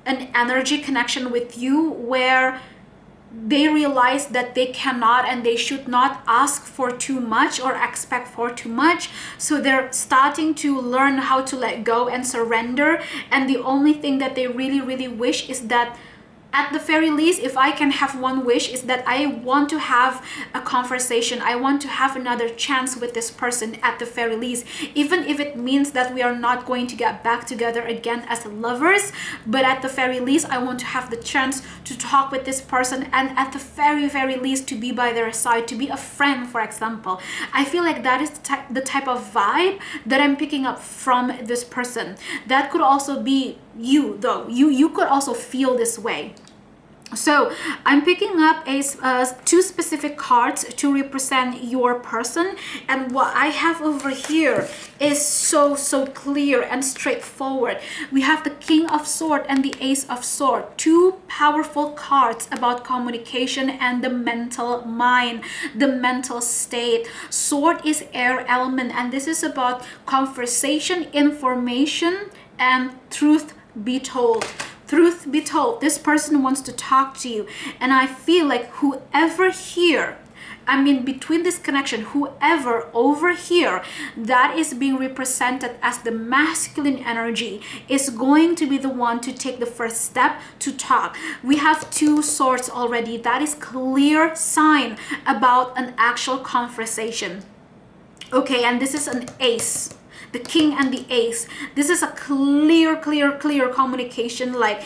an energy connection with you, where they realize that they cannot and they should not ask for too much or expect for too much. So they're starting to learn how to let go and surrender. And the only thing that they really wish is that at the very least, if I can have one wish, is that I want to have a conversation. I want to have another chance with this person at the very least, even if it means that we are not going to get back together again as lovers. But at the very least, I want to have the chance to talk with this person, and at the very least to be by their side, to be a friend, for example. I feel like that is the type of vibe that I'm picking up from this person. That could also be you, though. You could also feel this way. So I'm picking up two specific cards to represent your person, and what I have over here is so clear and straightforward. We have the King of Swords and the Ace of Swords, two powerful cards about communication and the mental mind, the mental state. Sword is air element, and this is about conversation, information, and truth be told. Truth be told, this person wants to talk to you, and I feel like whoever here, I mean between this connection, whoever over here that is being represented as the masculine energy is going to be the one to take the first step to talk. We have two swords already. That is clear sign about an actual conversation. Okay, and this is an ace. The King and the Ace. This is a clear communication. Like,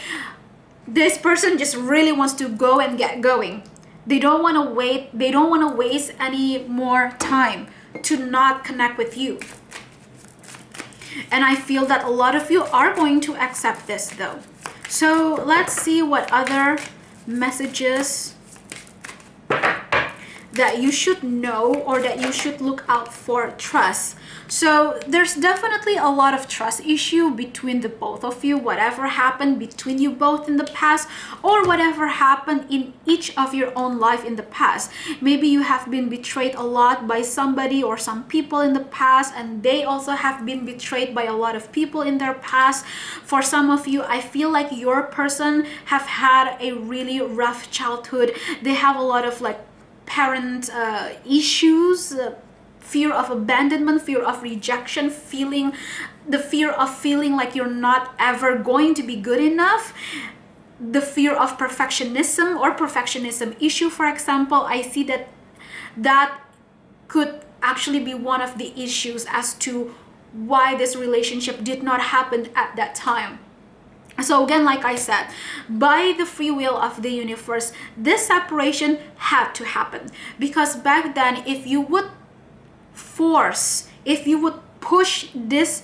this person just really wants to go and get going. They don't want to wait. They don't want to waste any more time to not connect with you. And I feel that a lot of you are going to accept this, though. So let's see what other messages that you should know or that you should look out for. Trust. So there's definitely a lot of trust issue between the both of you. Whatever happened between you both in the past, or whatever happened in each of your own life in the past. Maybe you have been betrayed a lot by somebody or some people in the past, and they also have been betrayed by a lot of people in their past. For some of you, I feel like your person have had a really rough childhood. They have a lot of like parent issues, fear of abandonment, fear of rejection, the fear of feeling like you're not ever going to be good enough, the fear of perfectionism or perfectionism issue, for example. I see that could actually be one of the issues as to why this relationship did not happen at that time. So again, like I said, by the free will of the universe, this separation had to happen. Because back then, if you would push this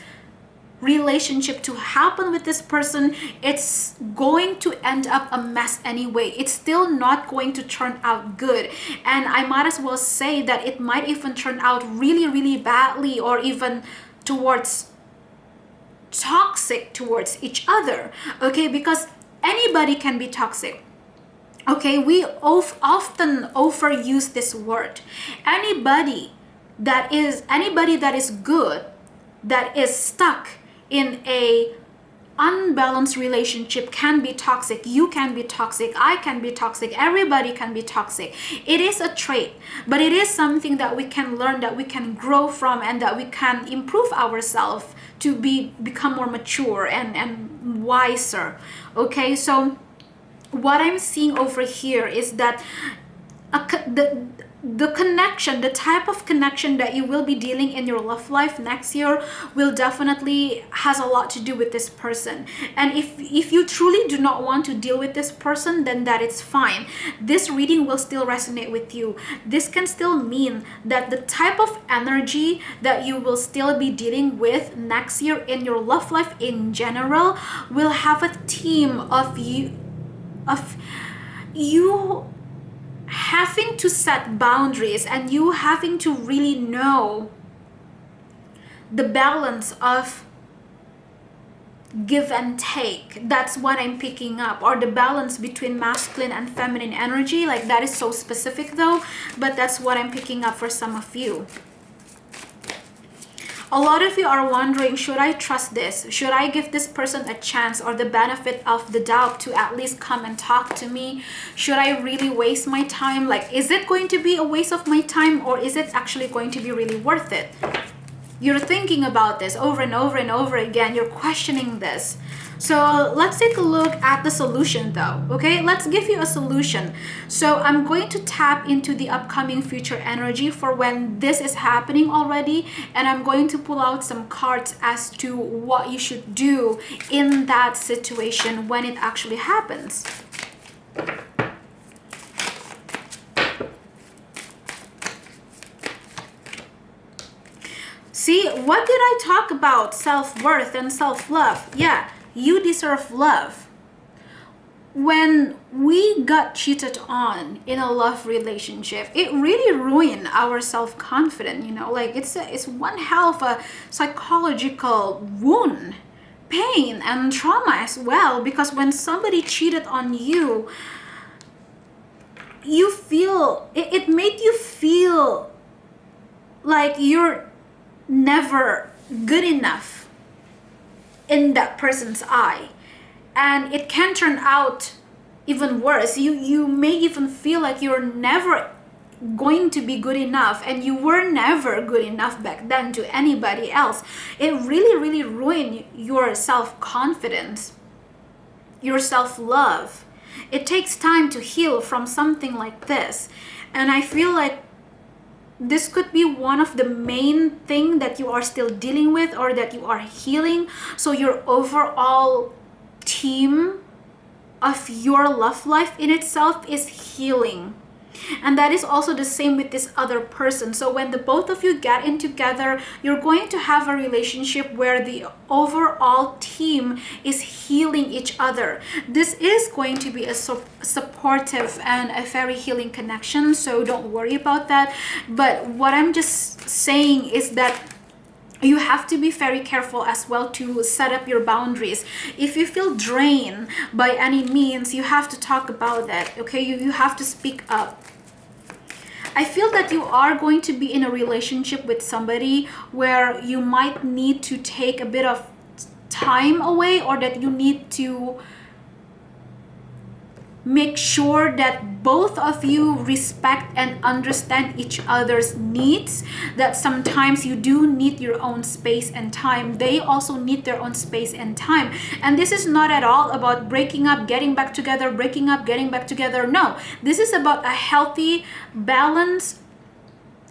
relationship to happen with this person, it's going to end up a mess anyway. It's still not going to turn out good. And I might as well say that it might even turn out really badly, or even towards toxic towards each other. Okay, because anybody can be toxic. Okay, we often overuse this word. Anybody that is good, that is stuck in a unbalanced relationship can be toxic. You can be toxic. I can be toxic. Everybody can be toxic. It is a trait, but it is something that we can learn, that we can grow from, and that we can improve ourselves to become more mature and wiser. Okay, so what I'm seeing over here is that the connection, the type of connection that you will be dealing in your love life next year will definitely has a lot to do with this person. And if you truly do not want to deal with this person, then that is fine. This reading will still resonate with you. This can still mean that the type of energy that you will still be dealing with next year in your love life in general will have a theme of you having to set boundaries, and you having to really know the balance of give and take. That's what I'm picking up, or the balance between masculine and feminine energy. Like, that is so specific though, but that's what I'm picking up for some of you. A lot of you are wondering, should I trust this? Should I give this person a chance or the benefit of the doubt to at least come and talk to me? Should I really waste my time? Like, is it going to be a waste of my time, or is it actually going to be really worth it? You're thinking about this over and over and over again. You're questioning this. So let's take a look at the solution though, okay? Let's give you a solution. So I'm going to tap into the upcoming future energy for when this is happening already, and I'm going to pull out some cards as to what you should do in that situation when it actually happens. See, what did I talk about? Self-worth and self-love. Yeah, you deserve love. When we got cheated on in a love relationship, it really ruined our self-confidence, you know, like it's one hell of a psychological wound, pain and trauma as well, because when somebody cheated on you, you feel, it made you feel like you're never good enough in that person's eye, and it can turn out even worse. You may even feel like you're never going to be good enough, and you were never good enough back then to anybody else. It really ruined your self-confidence, your self-love. It takes time to heal from something like this, and I feel like this could be one of the main thing that you are still dealing with or that you are healing. So your overall team of your love life in itself is healing. And that is also the same with this other person. So when the both of you get in together, you're going to have a relationship where the overall team is healing each other. This is going to be a supportive and a very healing connection, so don't worry about that. But what I'm just saying is that you have to be very careful as well to set up your boundaries. If you feel drained by any means, you have to talk about that, okay? You have to speak up. I feel that you are going to be in a relationship with somebody where you might need to take a bit of time away, or that you need to make sure that both of you respect and understand each other's needs, that sometimes you do need your own space and time. They also need their own space and time. And this is not at all about breaking up, getting back together, breaking up, getting back together. No, this is about a healthy, balanced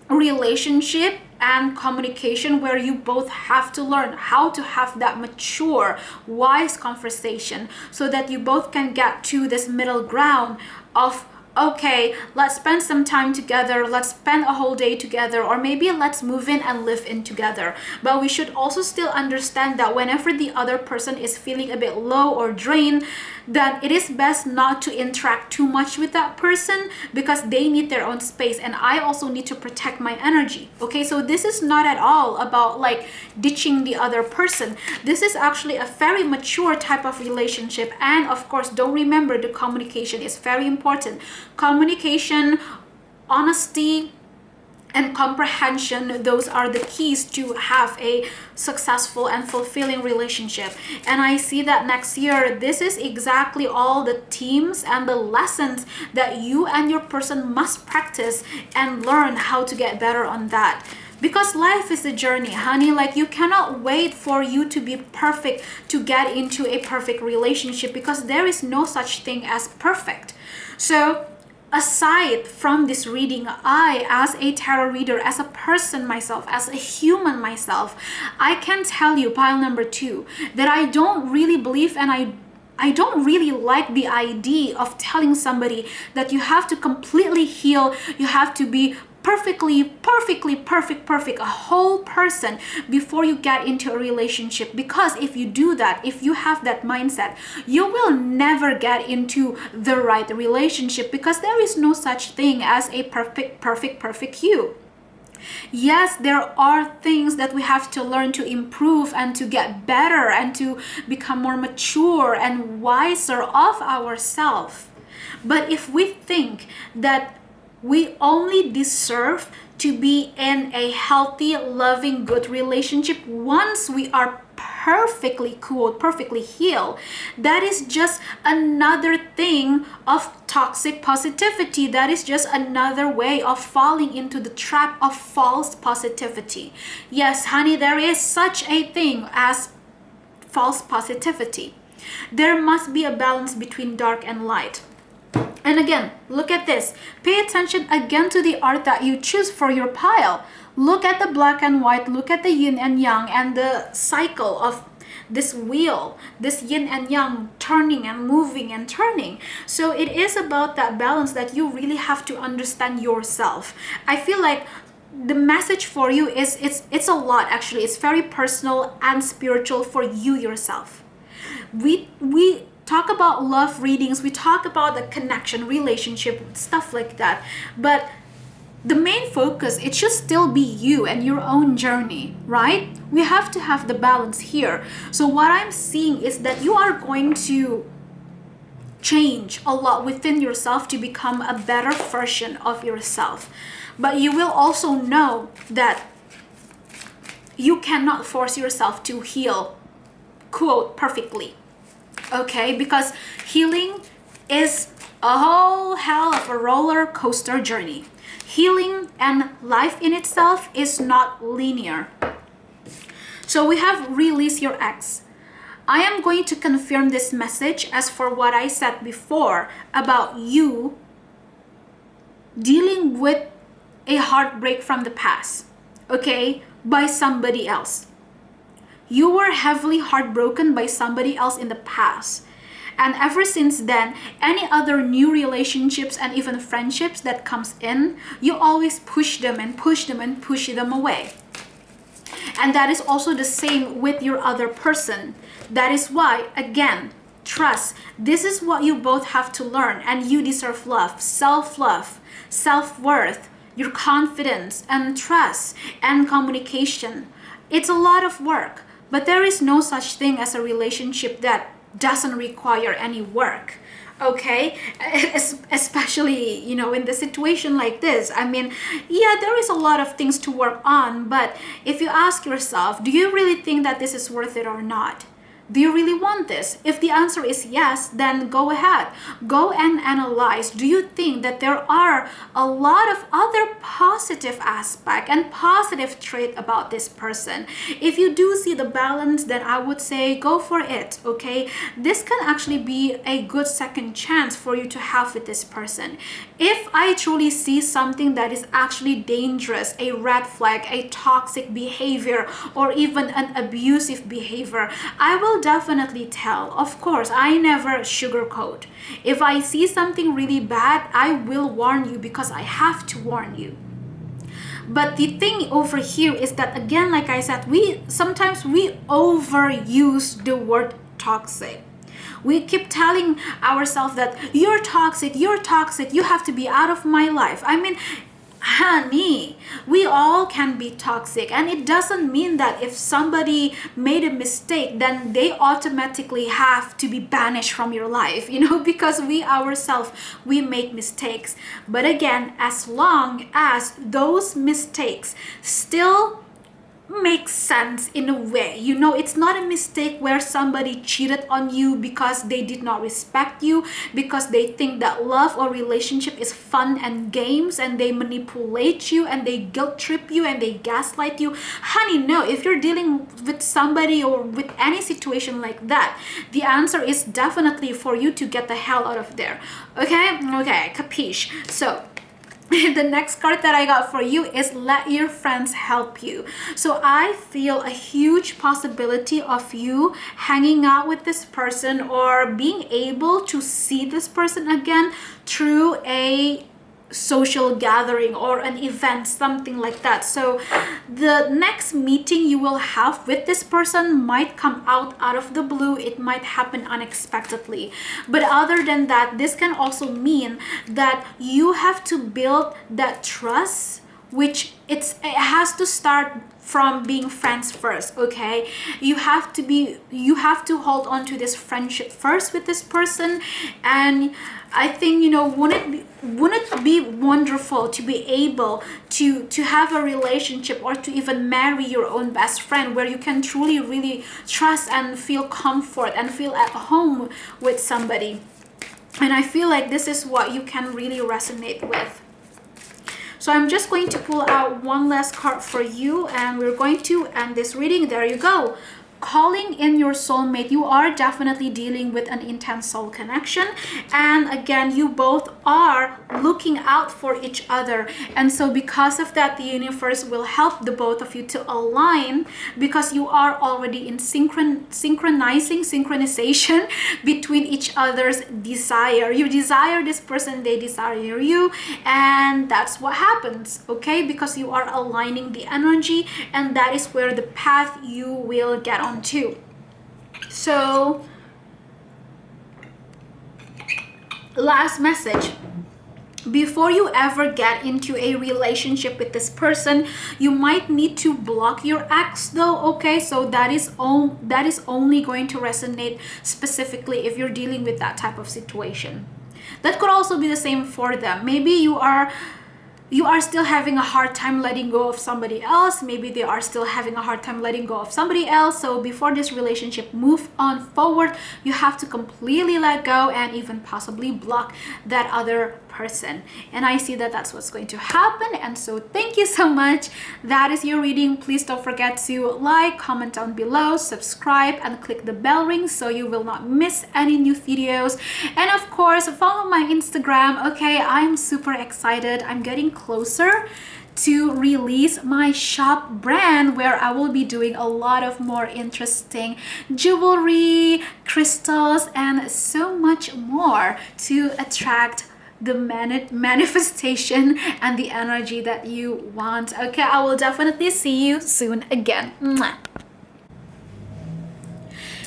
relationship and communication where you both have to learn how to have that mature, wise conversation so that you both can get to this middle ground of, okay, let's spend some time together, let's spend a whole day together, or maybe let's move in and live in together. But we should also still understand that whenever the other person is feeling a bit low or drained, that it is best not to interact too much with that person because they need their own space, and I also need to protect my energy. Okay, so this is not at all about like ditching the other person. This is actually a very mature type of relationship, and of course, don't remember the communication is very important. Communication, honesty, and comprehension, those are the keys to have a successful and fulfilling relationship. And I see that next year, this is exactly all the themes and the lessons that you and your person must practice and learn how to get better on that. Because life is a journey, honey. Like, you cannot wait for you to be perfect to get into a perfect relationship, because there is no such thing as perfect. So aside from this reading, I, as a tarot reader, as a person myself, as a human myself, I can tell you, pile number 2, that I don't really believe, and I don't really like the idea of telling somebody that you have to completely heal, you have to be perfect, a whole person before you get into a relationship. Because if you do that, if you have that mindset, you will never get into the right relationship, because there is no such thing as a perfect you. Yes, there are things that we have to learn to improve and to get better and to become more mature and wiser of ourselves. But if we think that we only deserve to be in a healthy, loving, good relationship once we are perfectly, quote, perfectly healed, that is just another thing of toxic positivity. That is just another way of falling into the trap of false positivity. Yes, honey, there is such a thing as false positivity. There must be a balance between dark and light. And again, look at this. Pay attention again to the art that you choose for your pile. Look at the black and white, look at the yin and yang and the cycle of this wheel, this yin and yang turning and moving and turning. So it is about that balance that you really have to understand yourself. I feel like the message for you is it's a lot actually. It's very personal and spiritual for you yourself. We talk about love readings, we talk about the connection, relationship, stuff like that. But the main focus, it should still be you and your own journey, right? We have to have the balance here. So what I'm seeing is that you are going to change a lot within yourself to become a better version of yourself. But you will also know that you cannot force yourself to heal, quote, perfectly. Okay, because healing is a whole hell of a roller coaster journey. Healing and life in itself is not linear. So we have release your ex. I am going to confirm this message as for what I said before about you dealing with a heartbreak from the past, okay, by somebody else. You were heavily heartbroken by somebody else in the past. And ever since then, any other new relationships and even friendships that comes in, you always push them and push them and push them away. And that is also the same with your other person. That is why, again, trust. This is what you both have to learn, and you deserve love, self-worth, your confidence and trust and communication. It's a lot of work. But there is no such thing as a relationship that doesn't require any work, okay? Especially, you know, in the situation like this. I mean, yeah, there is a lot of things to work on, but if you ask yourself, do you really think that this is worth it or not? Do you really want this? If the answer is yes, then go ahead. Go and analyze. Do you think that there are a lot of other positive aspect and positive trait about this person? If you do see the balance, then I would say go for it, okay? This can actually be a good second chance for you to have with this person. If I truly see something that is actually dangerous, a red flag, a toxic behavior, or even an abusive behavior, I will definitely tell. Of course, I never sugarcoat. If I see something really bad, I will warn you because I have to warn you. But the thing over here is that, again, like I said, sometimes we overuse the word toxic. We keep telling ourselves that you're toxic, you have to be out of my life. I mean, honey, we all can be toxic, and it doesn't mean that if somebody made a mistake, then they automatically have to be banished from your life, you know, because we ourselves, we make mistakes. But again, as long as those mistakes still makes sense in a way, you know, it's not a mistake where somebody cheated on you because they did not respect you, because they think that love or relationship is fun and games, and they manipulate you and they guilt trip you and they gaslight you. Honey, no. If you're dealing with somebody or with any situation like that, the answer is definitely for you to get the hell out of there. Okay, capiche? So the next card that I got for you is let your friends help you. So I feel a huge possibility of you hanging out with this person or being able to see this person again through a social gathering or an event, something like that. So the next meeting you will have with this person might come out of the blue. It might happen unexpectedly. But other than that, this can also mean that you have to build that trust which it has to start from being friends first. Okay, you have to hold on to this friendship first with this person. And I think, wouldn't it be wonderful to be able to have a relationship, or to even marry your own best friend, where you can truly really trust and feel comfort and feel at home with somebody. And I feel like this is what you can really resonate with. So I'm just going to pull out one last card for you, and we're going to end this reading. There you go. Calling in your soulmate. You are definitely dealing with an intense soul connection, and again, you both are looking out for each other. And so because of that, the universe will help the both of you to align, because you are already in synchronization between each other's desire. You desire this person, they desire you, and that's what happens. Okay, because you are aligning the energy, and that is where the path you will get on to. So last message: before you ever get into a relationship with this person, you might need to block your ex though. Okay, so that is only going to resonate specifically if you're dealing with that type of situation. That could also be the same for them. Maybe you are still having a hard time letting go of somebody else. Maybe they are still having a hard time letting go of somebody else. So before this relationship move on forward, you have to completely let go and even possibly block that other person. And I see that that's what's going to happen. And so thank you so much. That is your reading. Please don't forget to like, comment down below, subscribe, and click the bell ring so you will not miss any new videos. And of course, follow my Instagram. Okay, I'm super excited. I'm getting closer to release my shop brand, where I will be doing a lot of more interesting jewelry, crystals, and so much more to attract the manifestation and the energy that you want. Okay, I will definitely see you soon again. Mwah.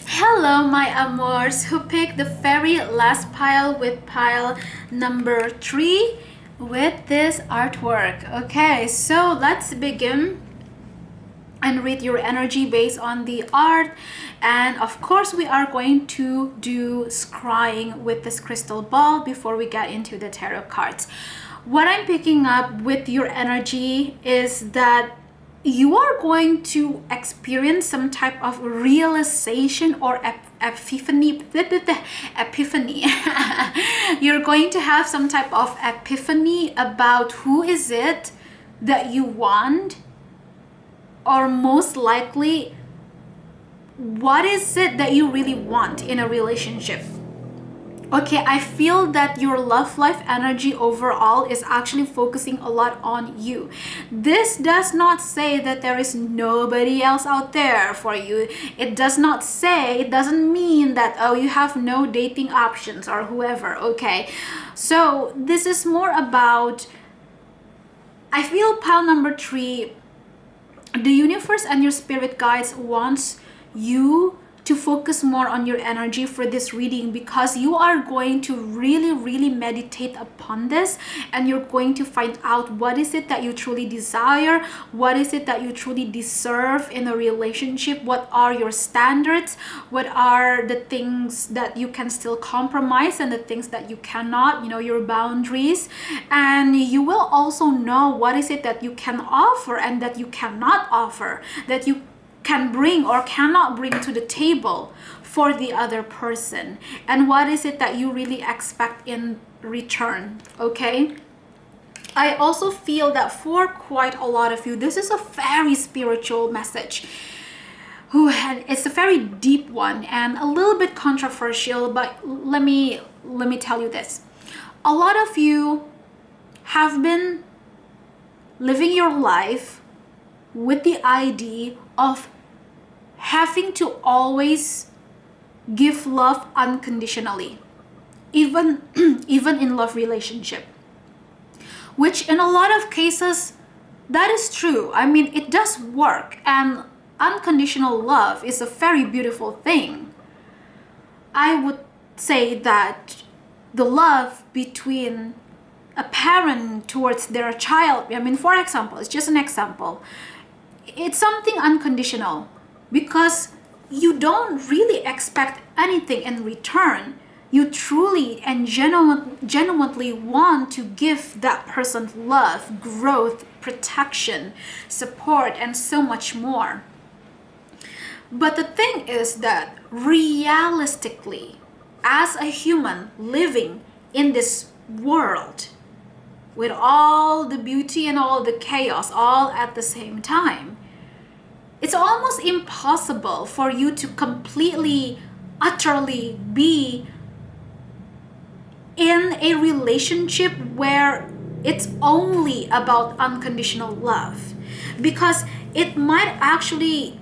Hello, my amors who picked the very last pile with pile number 3 with this artwork. Okay, so let's begin and read your energy based on the art. And of course, we are going to do scrying with this crystal ball before we get into the tarot cards. What I'm picking up with your energy is that you are going to experience some type of realization or epiphany. You're going to have some type of epiphany about who is it that you want, or most likely, what is it that you really want in a relationship. Okay, I feel that your love life energy overall is actually focusing a lot on you. This does not say that there is nobody else out there for you. It doesn't mean that, oh, you have no dating options or whoever. Okay, so this is more about, I feel pile number 3, the universe and your spirit guides wants you to focus more on your energy for this reading, because you are going to really meditate upon this, and you're going to find out what is it that you truly desire, what is it that you truly deserve in a relationship, what are your standards, what are the things that you can still compromise and the things that you cannot, your boundaries. And you will also know what is it that you can offer and that you cannot offer, that you can bring or cannot bring to the table for the other person, and what is it that you really expect in return. Okay, I also feel that for quite a lot of you, this is a very spiritual message. It's a very deep one and a little bit controversial, but let me tell you this. A lot of you have been living your life with the idea of having to always give love unconditionally, even in love relationship, which in a lot of cases that is true. I mean, it does work, and unconditional love is a very beautiful thing. I would say that the love between a parent towards their child, I mean, for example, it's just an example, it's something unconditional because you don't really expect anything in return. You truly and genuinely want to give that person love, growth, protection, support, and so much more. But the thing is that realistically, as a human living in this world, with all the beauty and all the chaos all at the same time, it's almost impossible for you to completely, utterly be in a relationship where it's only about unconditional love, because it might actually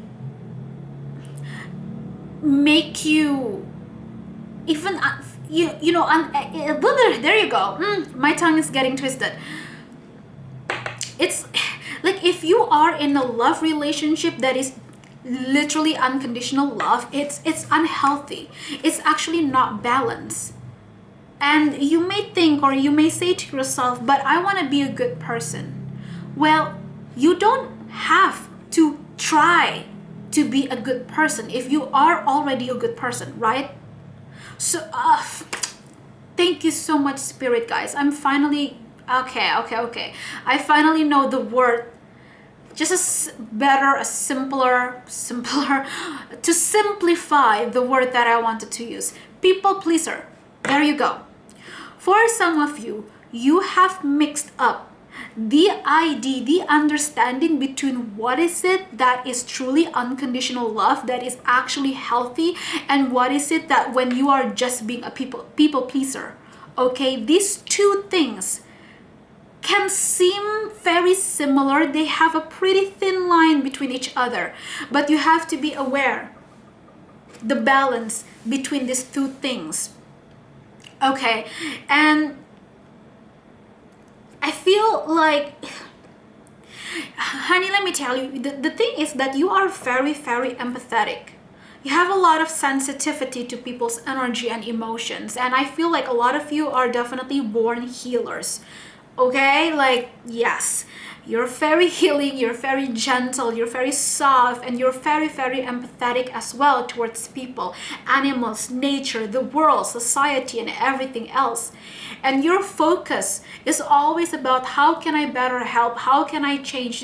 make you even there you go, my tongue is getting twisted. It's like if you are in a love relationship that is literally unconditional love, it's unhealthy. It's actually not balanced. And you may think, or you may say to yourself, but I want to be a good person. Well, you don't have to try to be a good person if you are already a good person, right? So thank you so much, Spirit guys. I'm finally okay. I finally know the word, just a simpler to simplify the word that I wanted to use. People pleaser. There you go. For some of you, you have mixed up the understanding between what is it that is truly unconditional love, that is actually healthy, and what is it that when you are just being a people pleaser. Okay, these two things can seem very similar. They have a pretty thin line between each other, but you have to be aware the balance between these two things. Okay, and I feel like, honey, let me tell you, the thing is that you are very, very empathetic. You have a lot of sensitivity to people's energy and emotions, and I feel like a lot of you are definitely born healers. Okay, like, yes, you're very healing, you're very gentle, you're very soft, and you're very, very empathetic as well towards people, animals, nature, the world, society, and everything else. And your focus is always about how can I better help, how can I change,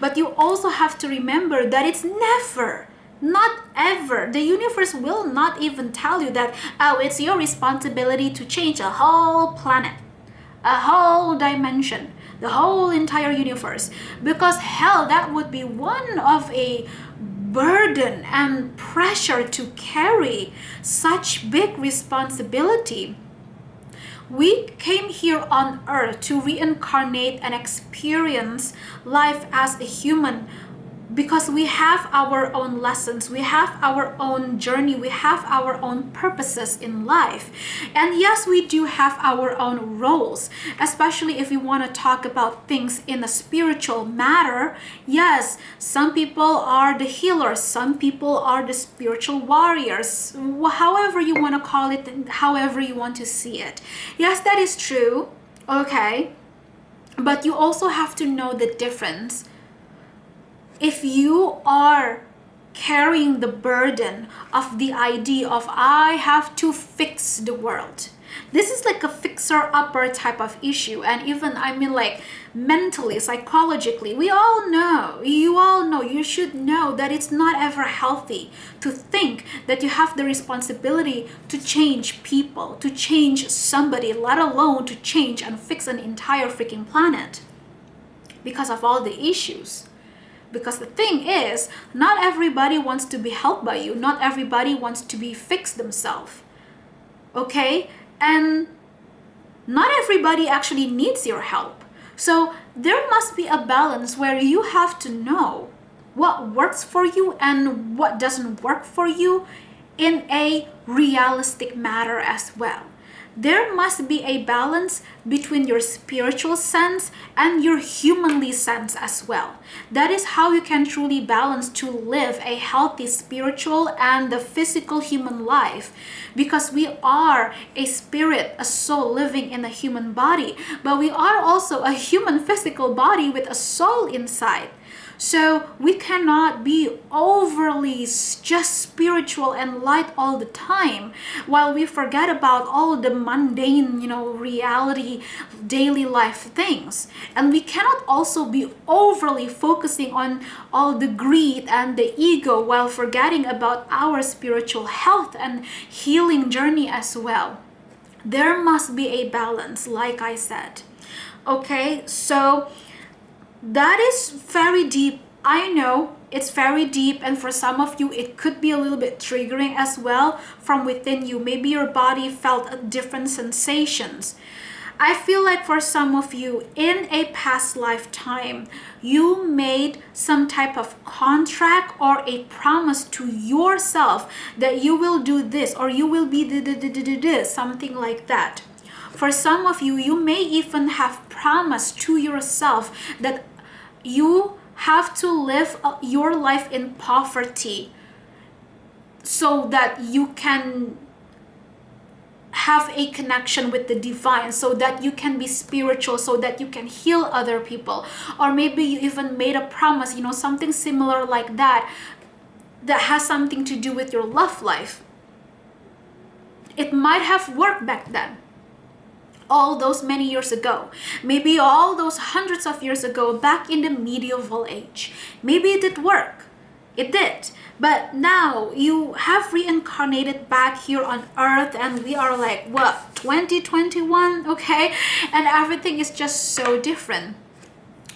but you also have to remember that it's never, not ever, the universe will not even tell you that, oh, it's your responsibility to change a whole planet, a whole dimension, the whole entire universe, because hell, that would be one of a burden and pressure to carry such big responsibility. We came here on earth to reincarnate and experience life as a human, because we have our own lessons, we have our own journey, we have our own purposes in life. And yes, we do have our own roles, especially if we want to talk about things in a spiritual matter. Yes, some people are the healers, some people are the spiritual warriors, however you want to call it, however you want to see it. Yes, that is true. Okay, but you also have to know the difference. If you are carrying the burden of the idea of I have to fix the world, this is like a fixer-upper type of issue. And even, I mean, like mentally, psychologically, we all know, you should know that it's not ever healthy to think that you have the responsibility to change people, to change somebody, let alone to change and fix an entire freaking planet because of all the issues. Because the thing is, not everybody wants to be helped by you. Not everybody wants to be fixed themselves. Okay? And not everybody actually needs your help. So there must be a balance where you have to know what works for you and what doesn't work for you in a realistic matter as well. there must be a balance between your spiritual sense and your humanly sense as well. That is how you can truly balance to live a healthy spiritual and the physical human life, because we are a spirit, a soul living in a human body, but we are also a human physical body with a soul inside. So we cannot be overly just spiritual and light all the time, while we forget about all the mundane, reality, daily life things. And we cannot also be overly focusing on all the greed and the ego while forgetting about our spiritual health and healing journey as well. There must be a balance, like I said. Okay, so that is very deep. I know it's very deep, and for some of you it could be a little bit triggering as well from within you. Maybe your body felt different sensations. I feel like for some of you in a past lifetime, you made some type of contract or a promise to yourself that you will do this, or you will be this, something like that. For some of you, you may even have promised to yourself that you have to live your life in poverty so that you can have a connection with the divine, so that you can be spiritual, so that you can heal other people. Or maybe you even made a promise, something similar like that, that has something to do with your love life. It might have worked back then, all those many years ago, maybe all those hundreds of years ago, back in the medieval age. Maybe it did work. It did. But now you have reincarnated back here on earth, and we are like, what, 2021? Okay, and everything is just so different.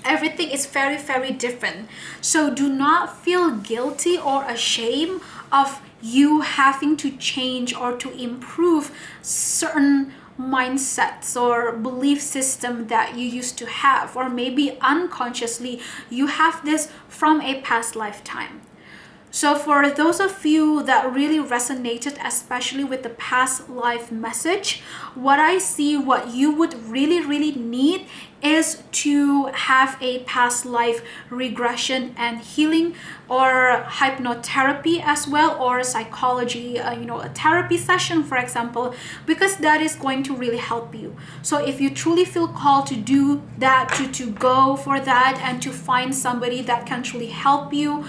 Everything is very, very different. So do not feel guilty or ashamed of you having to change or to improve certain mindsets or belief system that you used to have, or maybe unconsciously you have this from a past lifetime. So for those of you that really resonated, especially with the past life message, what I see, what you would really need is to have a past life regression and healing, or hypnotherapy as well, or psychology, a therapy session, for example, because that is going to really help you. So if you truly feel called to do that, to go for that, and to find somebody that can truly help you,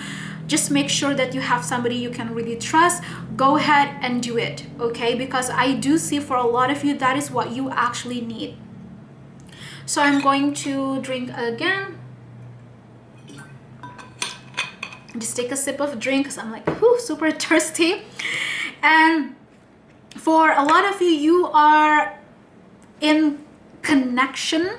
just make sure that you have somebody you can really trust. Go ahead and do it, okay? Because I do see for a lot of you that is what you actually need. So I'm going to drink again. Just take a sip of drink because I'm like, super thirsty. And for a lot of you, you are in connection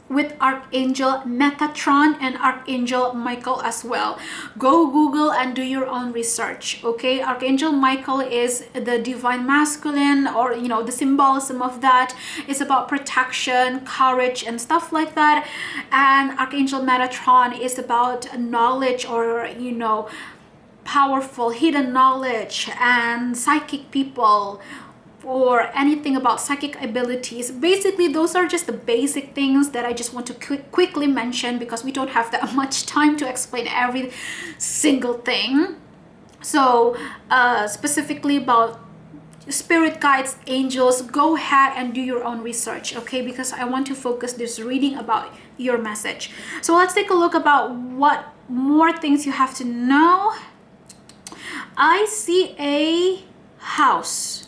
with Archangel Metatron and Archangel Michael as well. Go Google and do your own research, okay? Archangel Michael is the divine masculine, or the symbolism of that is about protection, courage, and stuff like that. And Archangel Metatron is about knowledge, or powerful hidden knowledge and psychic people, or anything about psychic abilities. Basically, those are just the basic things that I just want to quickly mention, because we don't have that much time to explain every single thing. So specifically about spirit guides, angels, go ahead and do your own research, okay? Because I want to focus this reading about your message. So let's take a look about what more things you have to know. I see a house.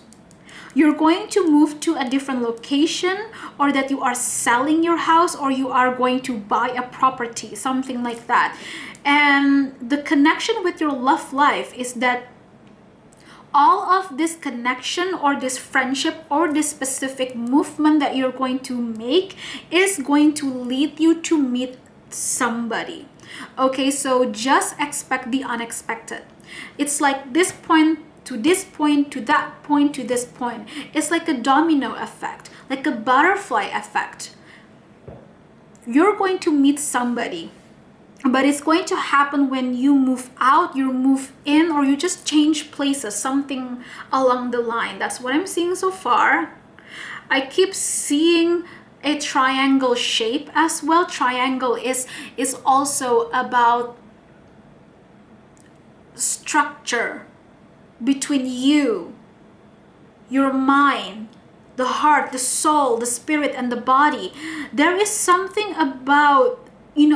You're going to move to a different location, or that you are selling your house, or you are going to buy a property, something like that. And the connection with your love life is that all of this connection, or this friendship, or this specific movement that you're going to make is going to lead you to meet somebody. Okay, so just expect the unexpected. It's like this point to this point, to that point, to this point. It's like a domino effect, like a butterfly effect. You're going to meet somebody, but it's going to happen when you move out, you move in, or you just change places, something along the line. That's what I'm seeing so far. I keep seeing a triangle shape as well. Triangle is also about structure between you, your mind, the heart, the soul, the spirit, and the body. There is something about, in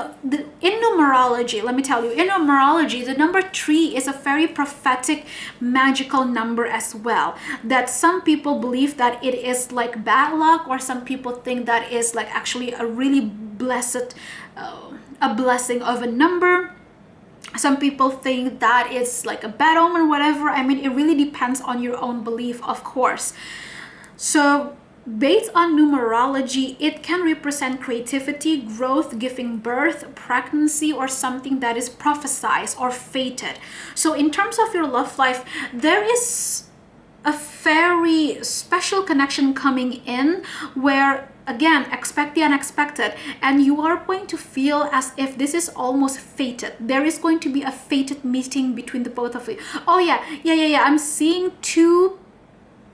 numerology, let me tell you, in numerology, the number 3 is a very prophetic, magical number as well. That some people believe that it is like bad luck, or some people think that is like actually a really blessed, a blessing of a number. Some people think that it's like a bad omen, whatever. I mean, it really depends on your own belief, of course. So based on numerology, it can represent creativity, growth, giving birth, pregnancy, or something that is prophesied or fated. So in terms of your love life, there is a very special connection coming in where, again, expect the unexpected, and you are going to feel as if this is almost fated. There is going to be a fated meeting between the both of you. Oh yeah, I'm seeing 2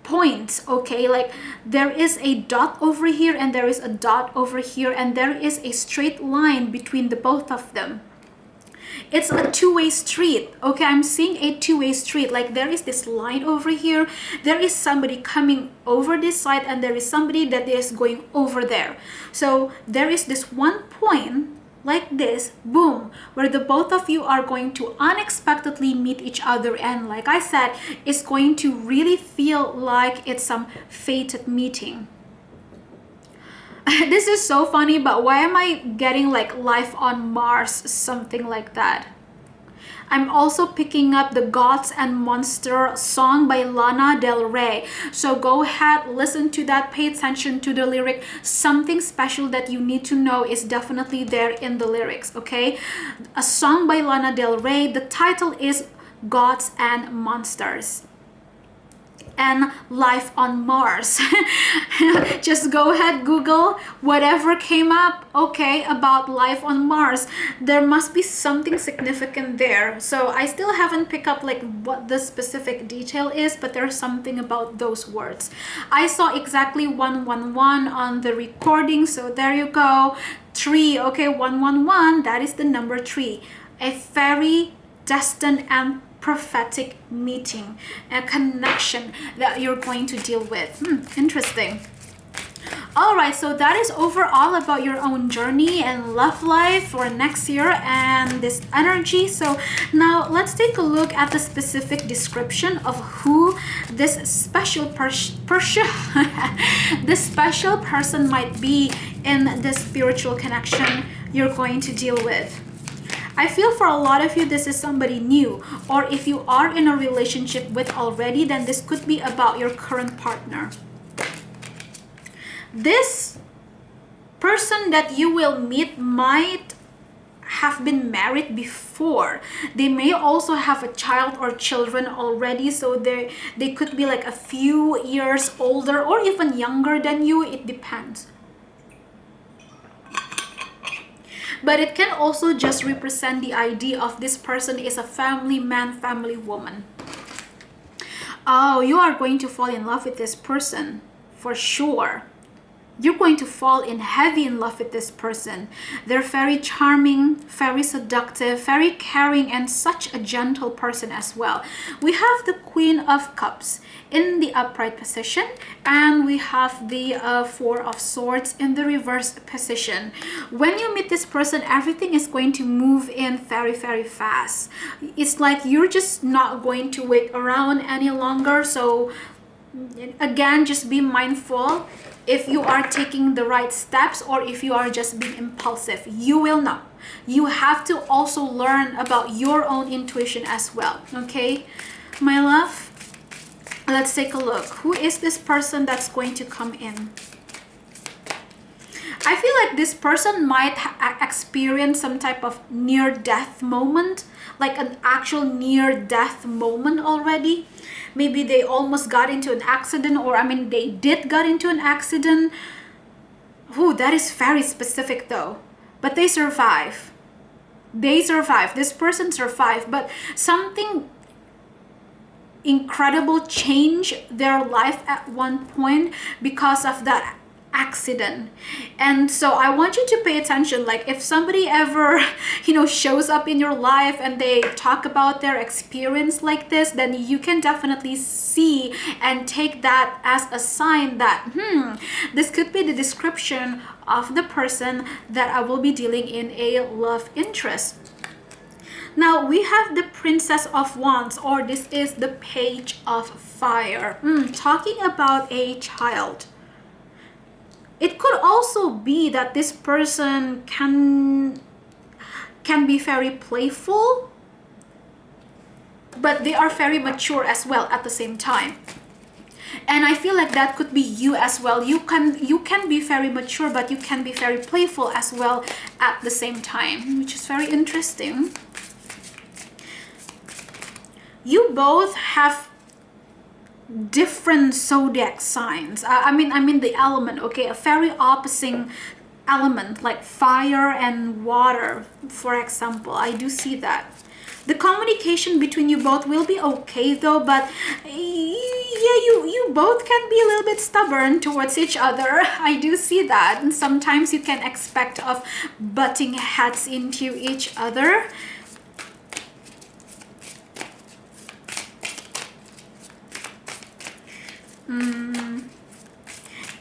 points, okay? Like there is a dot over here and there is a dot over here, and there is a straight line between the both of them. It's a two-way street, okay? I'm seeing a two-way street. Like there is this line over here, there is somebody coming over this side, and there is somebody that is going over there. So there is this one point like this, boom, where the both of you are going to unexpectedly meet each other, and like I said, it's going to really feel like it's some fated meeting. This is so funny, but why am I getting like life on Mars, something like that? I'm also picking up the Gods and Monster song by Lana Del Rey. So go ahead, listen to that, pay attention to the lyric. Something special that you need to know is definitely there in the lyrics, okay? A song by Lana Del Rey. The title is Gods and Monsters and Life on Mars. Just go ahead, Google whatever came up, okay, about life on Mars. There must be something significant there. So I still haven't picked up like what the specific detail is, but there's something about those words. I saw exactly 111 on the recording, so there you go. 3, okay, 111, that is the number 3. A very destined and prophetic meeting, a connection that you're going to deal with. Interesting. All right, so that is overall about your own journey and love life for next year and this energy. So now let's take a look at the specific description of who this special this special person might be in this spiritual connection you're going to deal with. I feel for a lot of you, this is somebody new, or if you are in a relationship with already, then this could be about your current partner. This person that you will meet might have been married before. They may also have a child or children already, so they could be like a few years older or even younger than you. It depends. But it can also just represent the idea of this person is a family man, family woman. Oh, you are going to fall in love with this person for sure. You're going to fall in heavy in love with this person. They're very charming, very seductive, very caring, and such a gentle person as well. We have the Queen of Cups in the upright position, and we have the 4 of Swords in the reverse position. When you meet this person, everything is going to move in very, very fast. It's like you're just not going to wait around any longer. So again, just be mindful if you are taking the right steps or if you are just being impulsive. You will know. You have to also learn about your own intuition as well, okay, my love? Let's take a look. Who is this person that's going to come in? I feel like this person might experience some type of near-death moment, like an actual near-death moment already. Maybe they almost got into an accident, or I mean, they did got into an accident. Ooh, that is very specific though. But they survive. They survive. This person survived, but something incredible change their life at one point because of that accident. And so I want you to pay attention. Like if somebody ever shows up in your life and they talk about their experience like this, then you can definitely see and take that as a sign that this could be the description of the person that I will be dealing in a love interest. Now we have the Princess of Wands, or this is the Page of Fire, talking about a child. It could also be that this person can be very playful, but they are very mature as well at the same time. And I feel like that could be you as well. You can be very mature, but you can be very playful as well at the same time, which is very interesting. You both have different zodiac signs. I mean the element, okay, a very opposite element like fire and water, for example. I do see that. The communication between you both will be okay though, but yeah, you both can be a little bit stubborn towards each other. I do see that, and sometimes you can expect of butting heads into each other.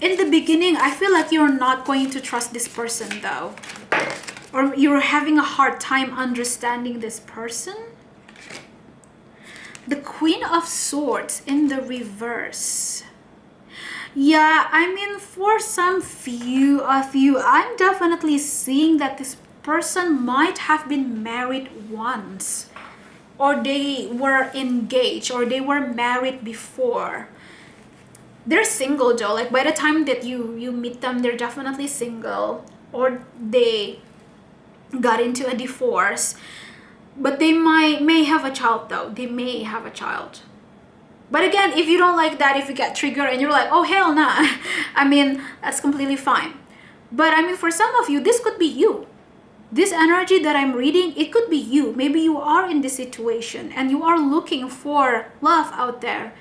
In the beginning, I feel like you're not going to trust this person though, or you're having a hard time understanding this person. The Queen of Swords in the reverse. Yeah, I mean, for some few of you, I'm definitely seeing that this person might have been married once, or they were engaged, or they were married before. They're single though, like by the time that you meet them, they're definitely single, or they got into a divorce. But they may have a child though. They may have a child. But again, if you don't like that, if you get triggered and you're like, oh hell nah, I mean, that's completely fine. But I mean, for some of you, this could be you. This energy that I'm reading, it could be you. Maybe you are in this situation and you are looking for love out there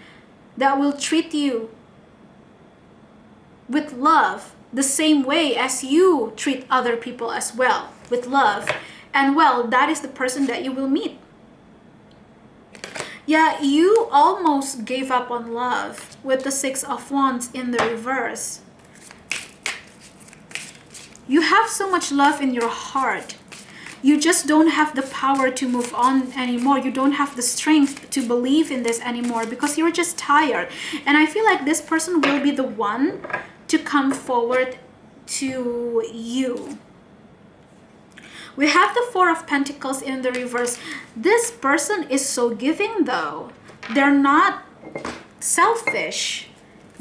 that will treat you with love the same way as you treat other people as well, with love. And well, that is the person that you will meet. Yeah, you almost gave up on love with the Six of Wands in the reverse. You have so much love in your heart. You just don't have the power to move on anymore. You don't have the strength to believe in this anymore because you're just tired. And I feel like this person will be the one to come forward to you. We have the Four of Pentacles in the reverse. This person is so giving though. They're not selfish.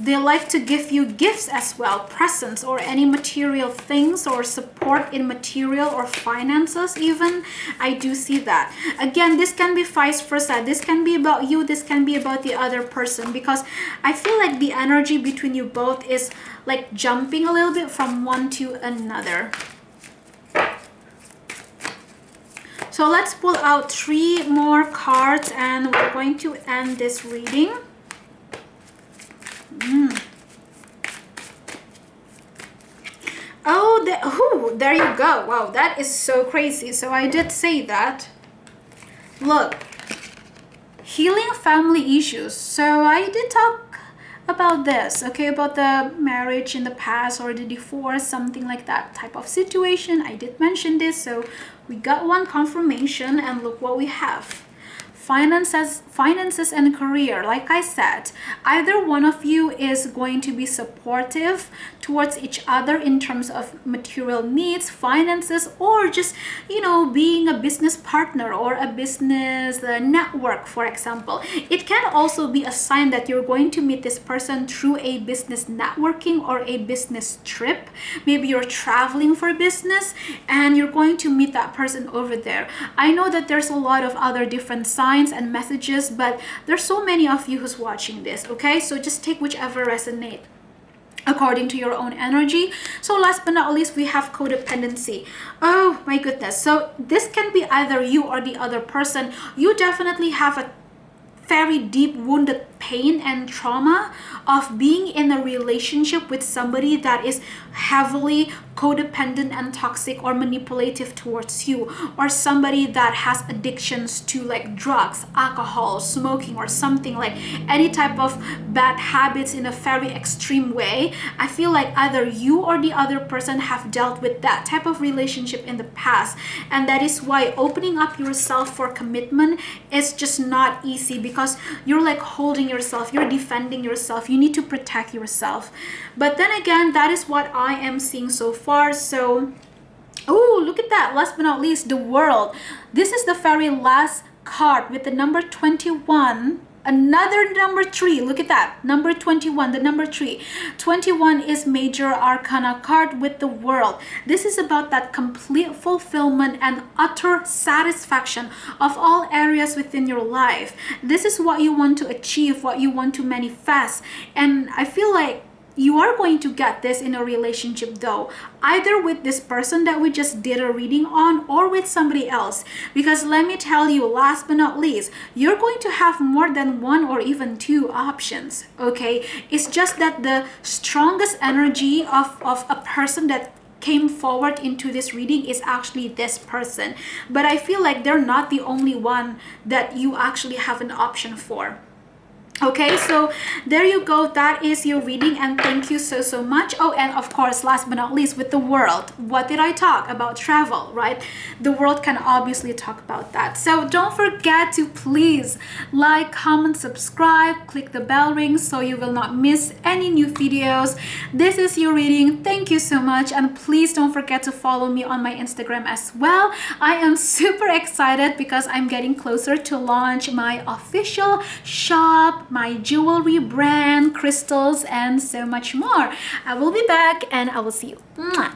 They like to give you gifts as well, presents or any material things, or support in material or finances even. I do see that. Again, this can be vice versa. This can be about you, this can be about the other person, because I feel like the energy between you both is like jumping a little bit from one to another. So let's pull out 3 more cards and we're going to end this reading. Oh, there you go. Wow, that is so crazy. So I did say that. Look, healing family issues. So I did talk about this, okay, about the marriage in the past or the divorce, something like that type of situation. I did mention this. So we got one confirmation and look what we have. Finances and career. Like I said, either one of you is going to be supportive towards each other in terms of material needs, finances, or just, you know, being a business partner or a business network, for example. It can also be a sign that you're going to meet this person through a business networking or a business trip. Maybe you're traveling for business and you're going to meet that person over there. I know that there's a lot of other different signs and messages, but there's so many of you who's watching this, okay? So just take whichever resonate according to your own energy. So last but not least, we have codependency. Oh my goodness. So this can be either you or the other person. You definitely have a very deep wounded pain and trauma of being in a relationship with somebody that is heavily codependent and toxic or manipulative towards you, or somebody that has addictions to like drugs, alcohol, smoking, or something, like any type of bad habits in a very extreme way. I feel like either you or the other person have dealt with that type of relationship in the past, and that is why opening up yourself for commitment is just not easy, because you're like holding yourself, you're defending yourself, you need to protect yourself. But then again, that is what I am seeing so far. So oh, look at that. Last but not least, the world. This is the very last card with the number 21. Another number 3. Look at that. Number 21, the number 3. 21 is major arcana card with the world. This is about that complete fulfillment and utter satisfaction of all areas within your life. This is what you want to achieve, what you want to manifest. And I feel like you are going to get this in a relationship though, either with this person that we just did a reading on or with somebody else. Because let me tell you, last but not least, you're going to have more than one or even two options, okay? It's just that the strongest energy of a person that came forward into this reading is actually this person. But I feel like they're not the only one that you actually have an option for. Okay, so there you go. That is your reading, and thank you so much. Oh, and of course, last but not least, with the world, what did I talk about? Travel, right? The world can obviously talk about that. So don't forget to please like, comment, subscribe, click the bell ring so you will not miss any new videos. This is your reading. Thank you so much, and please don't forget to follow me on my Instagram as well. I am super excited because I'm getting closer to launch my official shop, my jewelry brand, crystals, and so much more. I will be back, and I will see you. Mwah.